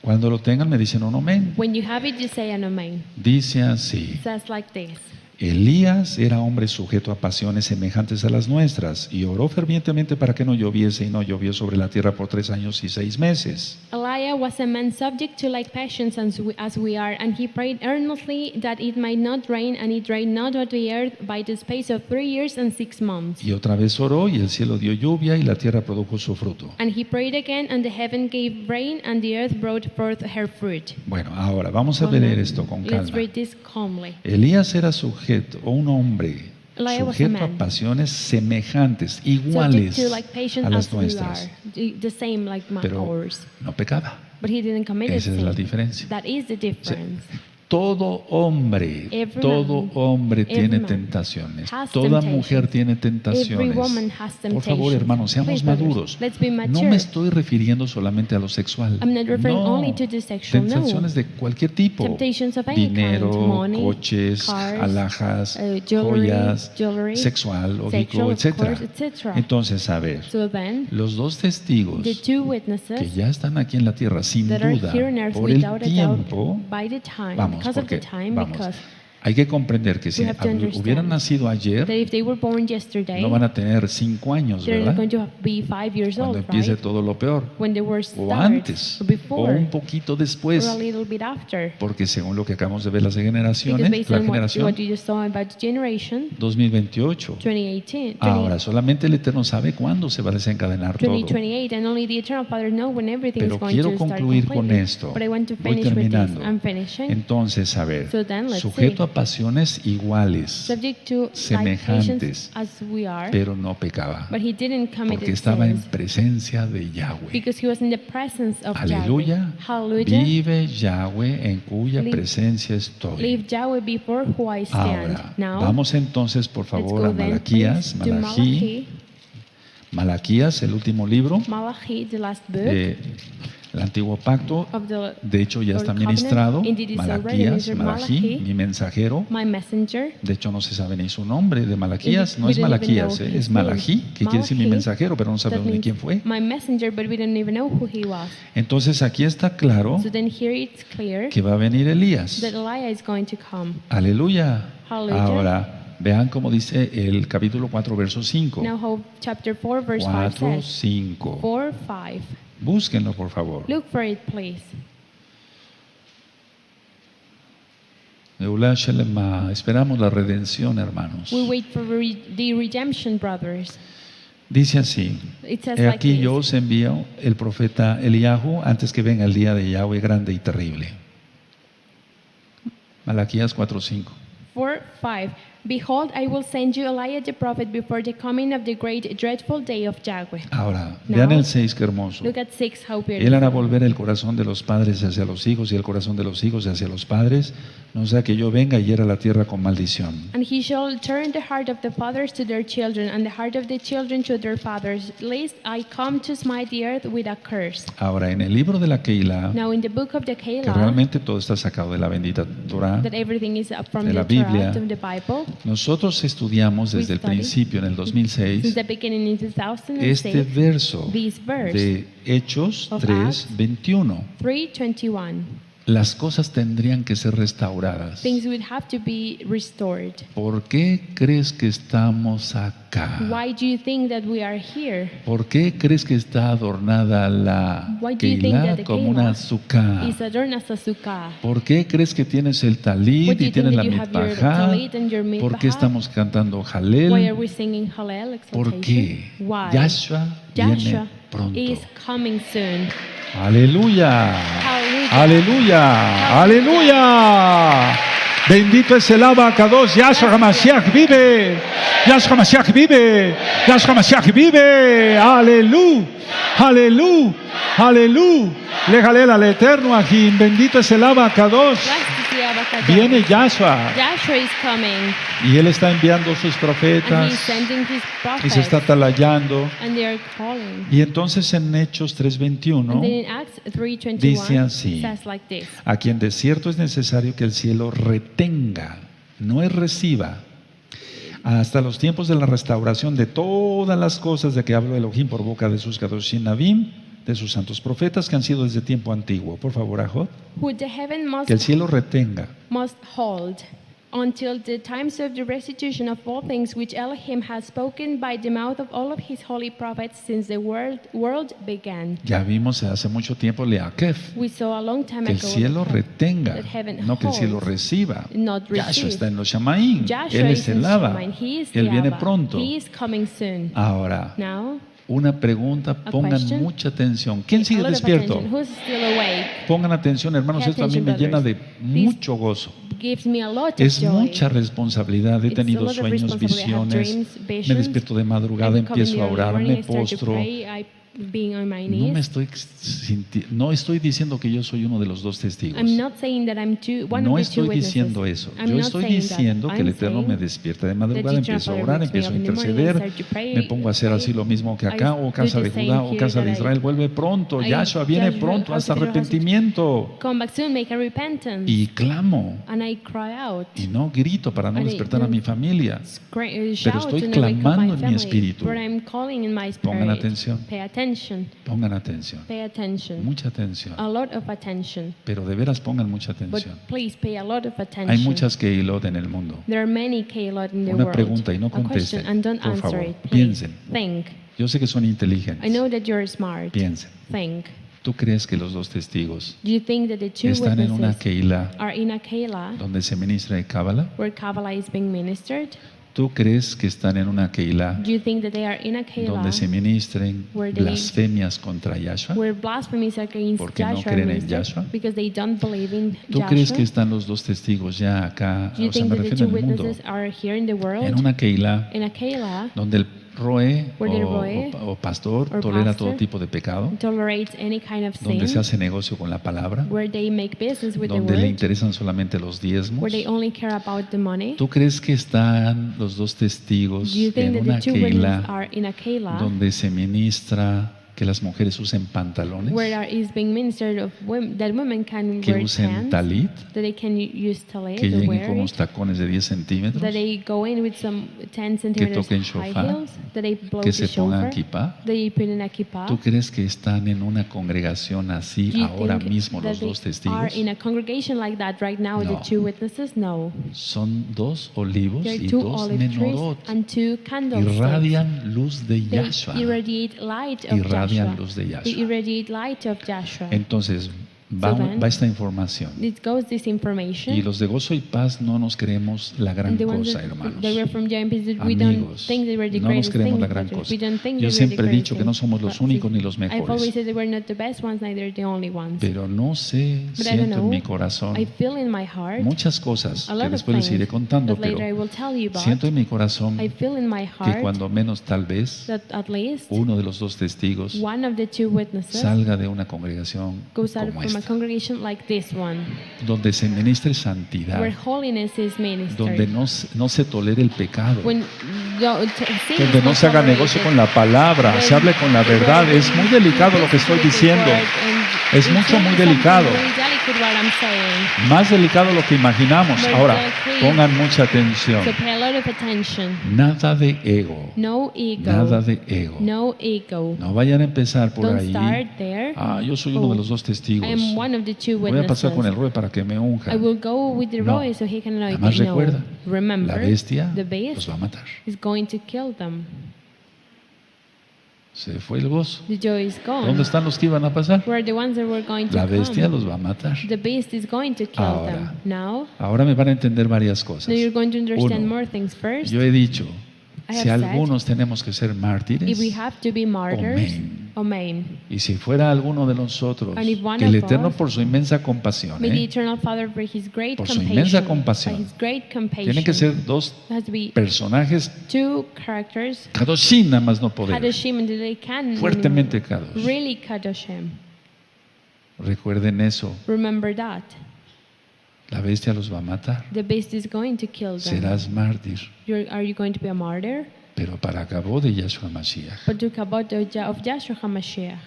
Cuando lo tengan me dicen un amén. When you have it, you say an amen. Dice así: It says like this. Elías era hombre sujeto a pasiones semejantes a las nuestras y oró fervientemente para que no lloviese, y no llovió sobre la tierra por 3 años y 6 meses. Elijah was a man subject to like passions as we are, and he prayed earnestly that it might not rain, and it rained not on the earth by the space of 3 years and 6 months. Y otra vez oró y el cielo dio lluvia y la tierra produjo su fruto. And he prayed again, and the heaven gave rain, and the earth brought forth her fruit. Bueno, ahora vamos a Well, ver now, esto con let's calma. read this calmly. Elías era sujeto, o un hombre, Elijah was a sujeto a man. pasiones semejantes, Subject iguales to like passions a las as we nuestras, are, the same like pero ours. no pecaba. But he didn't commit Esa es la sin. diferencia. That is the difference. Todo hombre, Every todo man, hombre every tiene man tentaciones. has Toda temptations. mujer tiene Every tentaciones. woman has Por favor, temptations. hermanos, seamos Please, brothers, maduros. let's be No mature. me estoy refiriendo solamente a lo sexual. I'm not referring No. only to the sexual, no. Tentaciones de cualquier tipo. Temptations of any Dinero, kind, money, coches, cars, alhajas, jewelry, joyas, jewelry, sexual, lógico, sexual, of etcétera. course, etc. Entonces, a ver, So then, los dos testigos the two que witnesses ya están aquí en la tierra, sin that are duda, here on earth por el without a tiempo, doubt, by the time, vamos, because of the porque, time, vamos, because hay que comprender que si we have to understand hubieran nacido ayer, that if they were born yesterday, no van a tener 5 años, they're not ¿verdad? going to be 5 years Cuando old, empiece right? todo lo peor, When they were o start, antes, or o before, un poquito or después, a little bit after. porque según lo que acabamos de ver las Because generaciones, based la on what generación you just saw about the generation, 2028. 2018, Ahora, solamente el Eterno sabe cuándo se va a desencadenar todo. 2028, and only the Eternal Father knows when everything Pero is going quiero to start concluir con completely. esto. But I want to Voy finish with this. terminando. I'm finishing. Entonces, a ver, So then, let's sujeto see. a pasiones iguales, Subject to like semejantes, patience as we are, pero no pecaba, but he didn't commit porque estaba en sins presencia de Yahweh. because he was in the presence of Aleluya. Yahweh. Hallelujah. Vive Yahweh en cuya Live- presencia estoy. Leave Yahweh before who I stand. Ahora, Now, vamos entonces, por let's favor, go a then, Malaquías, please, to Malaquí, Malaquías, el último libro Malachi, the last book del Antiguo Pacto. of the De hecho, ya Old está Covenant. ministrado. Indeed, it's already Malaquías, ministered. Malaquí, Malachi, mi mensajero. my messenger. De hecho, no se sabe ni su nombre de Malaquías. Indeed, No we es don't even Malaquías, know es his name. Malají, que quiere decir mi Malachi, mensajero, pero no That sabemos ni means quién fue. my messenger, but we don't even know who he was. Entonces, aquí está claro So then here it's clear que va a venir Elías. that Elijah is going to come. Aleluya. Hallelujah. Ahora, vean cómo dice el capítulo 4, verso 5. Now how chapter 4 verse 5 4, says. 5. 4, 5. Búsquenlo, por favor. Look for it, please. Eulá Shelema. Esperamos la redención, hermanos. We wait for the redemption, brothers. Dice así: It says He like aquí this. yo os envío el profeta Eliahu antes que venga el día de Yahweh grande y terrible. Malaquías 4:5. 4, 5. Behold, I will send you Elijah the prophet before the coming of the great dreadful day of Yahweh. Ahora, Now, vean el 6, qué hermoso. Look at 6, how Él beautiful. hará volver el corazón de los padres hacia los hijos y el corazón de los hijos hacia los padres, no sea que yo venga y hiera la tierra con maldición. And he shall turn the heart of the fathers to their children, and the heart of the children to their fathers, lest I come to smite the earth with a curse. Ahora, en el libro de la Keilah, Now in the book of the que Keilah, realmente todo está sacado de la bendita Torah, that everything is up from de the la Biblia, Torah, from the Bible, Nosotros estudiamos desde el studied principio, en el since 2006, the beginning in 2006, este verso this verse de Hechos of 3:21. 3:21. Las cosas tendrían que ser restauradas. Things would have to be restored. ¿Por qué crees que estamos acá? Why do you think that we are here? ¿Por qué crees que está adornada la Why do you think Keilah that the como una Keilah azúcar? is adorned as a sukkah? ¿Por qué crees que tienes el Why talit do y you tienes think la that you have your mitpajá? talit and your ¿Por qué mitpajá? estamos cantando Why are Jalel? we singing Hallel ¿Por exaltation? qué? Why? Yahshua viene Joshua pronto. is coming soon. Aleluya. Hallelujah. Aleluya. Aleluya. Bendito es el Abacados. Yahshua HaMashiach vive. Yahshua HaMashiach vive. Yahshua HaMashiach vive. Aleluya. Aleluya. Aleluya. Le Jalel al Eterno aquí. Bendito es el Abacados. Blessed is the Abacados. Viene Yahshua. Joshua is coming, Y él está enviando sus and profetas. he's sending his Y prophets, se está atalayando. and they are calling. Y entonces en Hechos And 3:21 then in Acts 3:21 dice así: says like this: a quien de cierto es necesario que el cielo retenga, no es reciba, hasta los tiempos de la restauración de todas las cosas de que habló Elohim por boca de sus Kadoshim Navim, de sus santos profetas que han sido desde tiempo antiguo. Por favor, Ajot. who the heaven Que el cielo retenga. must hold until the times of the restitution of all things which Elohim has spoken by the mouth of all of his holy prophets since the world began. Ya vimos hace mucho tiempo Leakef, We saw a long time que el ago cielo retenga, that heaven no que el cielo holds, reciba. not Yahshua receive. está en los Shamaim, Joshua él is es in el Abba, Shemaim. He is él the viene Abba. pronto. He is coming soon. Ahora, Now, una pregunta, pongan question. mucha atención. ¿Quién sigue a lot of despierto? attention. Who's still awake? Pongan atención, hermanos, Pay esto a mí attention, me llena de brothers. mucho gozo. Gives me a lot of Es joy. mucha responsabilidad. He It's a tenido lot of sueños, responsibility. I have visiones. dreams, Me visions. despierto de madrugada, I come in empiezo the a early orar, morning, me I start to postro. pray, being on my No knees. no estoy diciendo que yo soy uno de los dos testigos. I'm not saying that I'm one No of the two estoy witnesses. diciendo eso. I'm Yo not estoy saying that. diciendo que el I'm Eterno me saying despierta de that madrugada, the empiezo a Father orar, wakes me empiezo a up in the morning, I interceder, start to pray, me pongo a hacer así lo mismo que acá, o casa do de the Judá, same o here casa de that I- Israel, vuelve pronto. Yahshua viene Joshua, pronto, hasta Joshua, arrepentimiento. Come back soon, make a repentance. Y clamo, And I cry out. y no grito para no And I despertar a mi familia. Shout estoy to not wake up clamando my en mi family, espíritu. but I'm calling in my spirit. Pongan atención. Pay attention. Pongan atención, Pay attention. mucha atención. A lot of attention. Pero de veras pongan mucha But atención. please pay a lot of attention. Hay muchas Keilot en el mundo. There are many Kalot in the Una world. pregunta y no A question contesten, and don't por answer favor. it. Please. Piensen. Think. Yo sé que son I inteligentes. know that you're smart. Piensen. Think. ¿Tú crees que los dos testigos Do you think that the two están en una witnesses Keilah are in a Keilah donde se ministra de Kabbalah? where Kabbalah is being ministered? ¿Tú crees que están en una Keilah Do you think that they are in a Keilah donde se ministren where they- blasfemias contra Yahshua? where blasphemies against Porque no Joshua creen en ministered Yahshua? because they don't believe in ¿Tú Joshua? crees que están los dos testigos ya acá? Do you O sea, think me that the refiero two en el mundo. witnesses are here in the world En una Keilah in a Keilah donde el Roe Where the Roe o pastor or tolera pastor todo tipo de pecado, tolerates any kind of donde se sin, hace negocio con la palabra, where they make business with the donde le word, interesan solamente los diezmos. where they only care about the money? ¿Tú crees que están los dos testigos Do you think en that una the two witnesses Keilah are in a Keilah donde se ministra que las mujeres usen pantalones, where is being ministered of that women can que wear usen pants, talit, that they can use talit que or lleguen wear con unos it, tacones de 10 centímetros, that they go in with some 10 centimeters toquen high shofar, heels, that they blow que the se pongan shofar, kippah? that they put in a kippah. ¿Tú crees que están en una congregación así Do you ahora think mismo that los dos they are testigos? in a congregation like that right now, No. the two witnesses? No. Son dos olivos There are y two dos olive trees menorot. and two candlesticks. Irradian luz de They Yahshua. irradiate light of Irradian Joshua. luz de They Yahshua. irradiate light of Joshua. Entonces, va, So then, va esta información. It goes this information. Y los de gozo y paz no nos creemos la gran And the ones cosa, that hermanos. they were from JMP, we don't Amigos, think they were the no nos greatest creemos thing. la gran but cosa. We don't think Yo they were the siempre he greatest dicho que thing. no somos los But únicos ni los I've always mejores. said they were not the best ones, neither the only ones. Pero no sé, But I don't siento en know. mi corazón I feel in my heart muchas cosas a que lot of después les iré things contando, that later I pero will tell you about. siento en mi corazón I feel in my que heart cuando menos tal vez that at least uno de los dos testigos one of the two witnesses salga de una congregación goes out como from a esta, congregation like this one, donde se ministre santidad, where holiness is ministered. donde no se tolere el pecado, When sin donde is no not se haga tolerated, negocio con la palabra, when se hable con la the word verdad. Es muy delicado lo que estoy is with the diciendo. word, and Es it's mucho, really muy something delicado. very delicate what I'm saying. Más delicado de lo que imaginamos. More Ahora, delicate. pongan mucha atención. So pay a lot of attention. Nada de ego. No ego. Nada de ego. No ego. No vayan a empezar por Don't ahí. start there. Yo soy uno de los dos testigos. I am one of the two Voy a pasar con el witnesses. Roe para que me unja. I will go with the No. Roy so he can anoint Además me. No. recuerda, Remember, la bestia the los beast va a matar. is going to kill them. Se fue el gozo. The joy is gone. ¿Dónde están los que iban a pasar? Where are the ones that were going to La bestia come? los va a matar. The beast is going to kill Ahora. them. Now, Ahora me van a entender varias cosas. now you're going to understand Uno, more things. First, yo he dicho, I si have said, algunos tenemos que ser mártires, if we have to be martyrs, Amen. amen. y si fuera alguno de nosotros, And if one que el of Eterno us, por su inmensa compasión, May the Eternal Father, for His great por su compassion, inmensa compasión, by His great compassion, tienen que ser dos there has to be personajes, two characters, kadoshim nada más no poder, Kadoshim, and they can fuertemente kadosh. really Kadoshim. Recuerden eso, Remember that. la bestia los va a matar. The beast is going to kill them. Serás mártir, Are you going to be a martyr? pero para cabo de Yahshua Mashiach. But to Kabot of Joshua HaMashiach.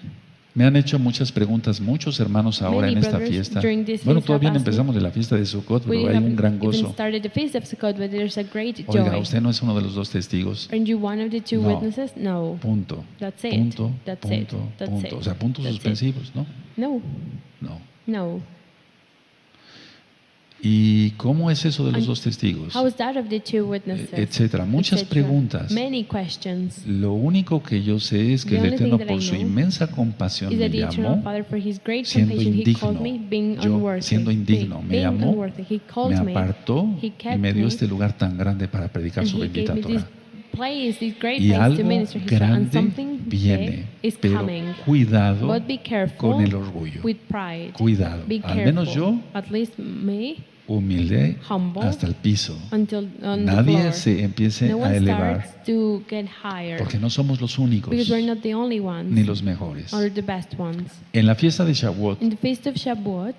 Me han hecho muchas preguntas muchos hermanos ahora Many en esta brothers fiesta. during this Bueno, feast todavía no have asked me- empezamos de la fiesta de Sukkot, We pero hay un haven't gran even gozo. started the feast of Sukkot, but there's a great Oiga, joy. usted no es uno de los dos testigos. Aren't you one of the two No. witnesses? No. Punto. That's it. Punto. That's Punto. it. That's Punto. it. O sea, puntos That's it. suspensivos, ¿no? No. No. No. ¿Y cómo es eso de los And dos testigos? How is that of the two witnesses? Etcétera. Muchas Etcétera. preguntas. Many questions. Lo único que yo sé es que The el only Eterno thing that I por su know inmensa compasión Is me that the Eternal llamó Father, for His great siendo compassion, He indigno. called me being Yo unworthy. siendo indigno, me Being llamó, unworthy. He me called me. apartó He y kept me dio me, este lugar tan grande para predicar and su He bendita gave me this Torah. place, this great Y place to algo minister His Torah, and grande something viene, big is pero coming. cuidado But be careful con el orgullo. with pride. Cuidado. Be Al careful. menos yo, At least me, humilde humble hasta el piso. until on the Nadie floor. se empiece No a one elevar, starts to get higher, porque no somos los únicos, because we're not the only ones ni los mejores. or the best ones. En la fiesta de Shavuot In the feast of Shavuot,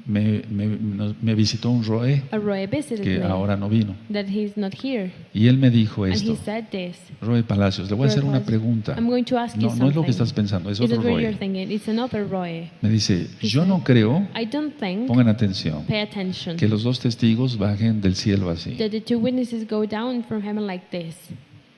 me visitó un Roe a Roy visited que me ahora no vino. that he's not here, Y él me dijo and he esto. said this. Roe Palacios, le voy a hacer una pregunta. I'm going to ask you No, something. no es lo que estás pensando, es Is otro it what you're Roe. thinking? It's another Roy. Me dice, He yo said, no creo, I don't think, pongan atención, pay attention, que los dos testigos bajen del cielo así. that the two witnesses go down from heaven like this.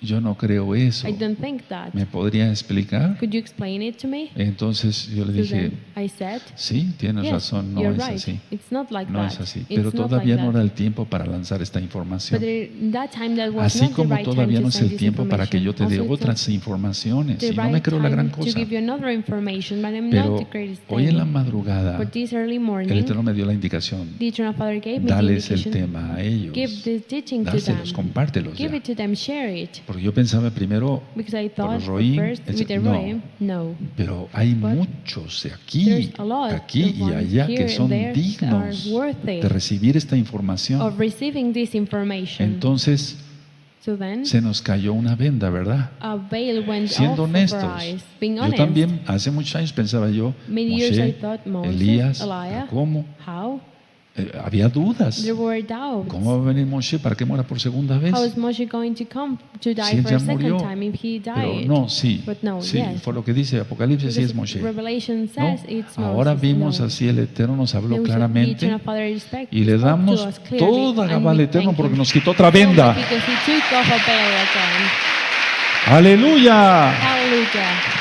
Yo no creo eso. I don't think that. ¿Me podría explicar? Could you explain it to me? Entonces yo le So dije, then I said, sí, tienes yes, razón, no you're es right. así. It's not like No that. es así. It's Pero not todavía like no that. era el tiempo para lanzar esta información. But that time that was Así not the como right time todavía to no es send el this tiempo para que yo te dé information. Also, otras informaciones. the Y no me right creo la gran time to cosa. give you another information, but I'm Pero not the greatest hoy en la thing. madrugada, But this early el morning, Eterno me dio la indicación. the Eternal Father gave me the Dales el indication. tema a ellos. Give this teaching to them. Dáselos, compártelos Give ya. it to them, share it. Porque yo pensaba primero, Because I por thought los Roim, first with the no. Roim, no. Pero hay But muchos de aquí, there's a lot aquí of y ones allá here que and son there dignos are worthy de recibir esta información. of receiving this information. Entonces So then, se nos cayó una venda, ¿verdad? a veil went Siendo off honestos, of our eyes. Being yo honest, también hace muchos años pensaba yo, many years I Moshe, thought Moses, Elías, Elijah, ¿cómo? how? Había dudas. There were doubts. ¿Cómo va a venir Moshe para que muera por segunda vez? How is Moshe going to come to die Si él for ya a second murió. time if he Pero died? no, sí, But no, sí, yes. por lo que dice Apocalipsis, sí es Because Moshe. Revelation ¿No? says it's Moses. Ahora vimos No. así, el Eterno nos habló No, so the claramente Eternal Father y le spoke damos to us clearly, toda and gaba al we Eterno thank porque him nos quitó otra so much venda. because he took off a veil again. ¡Aleluya! Hallelujah.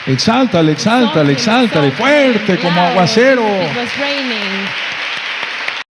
Exáltale, exáltale, exáltale, fuerte como aguacero. It was raining.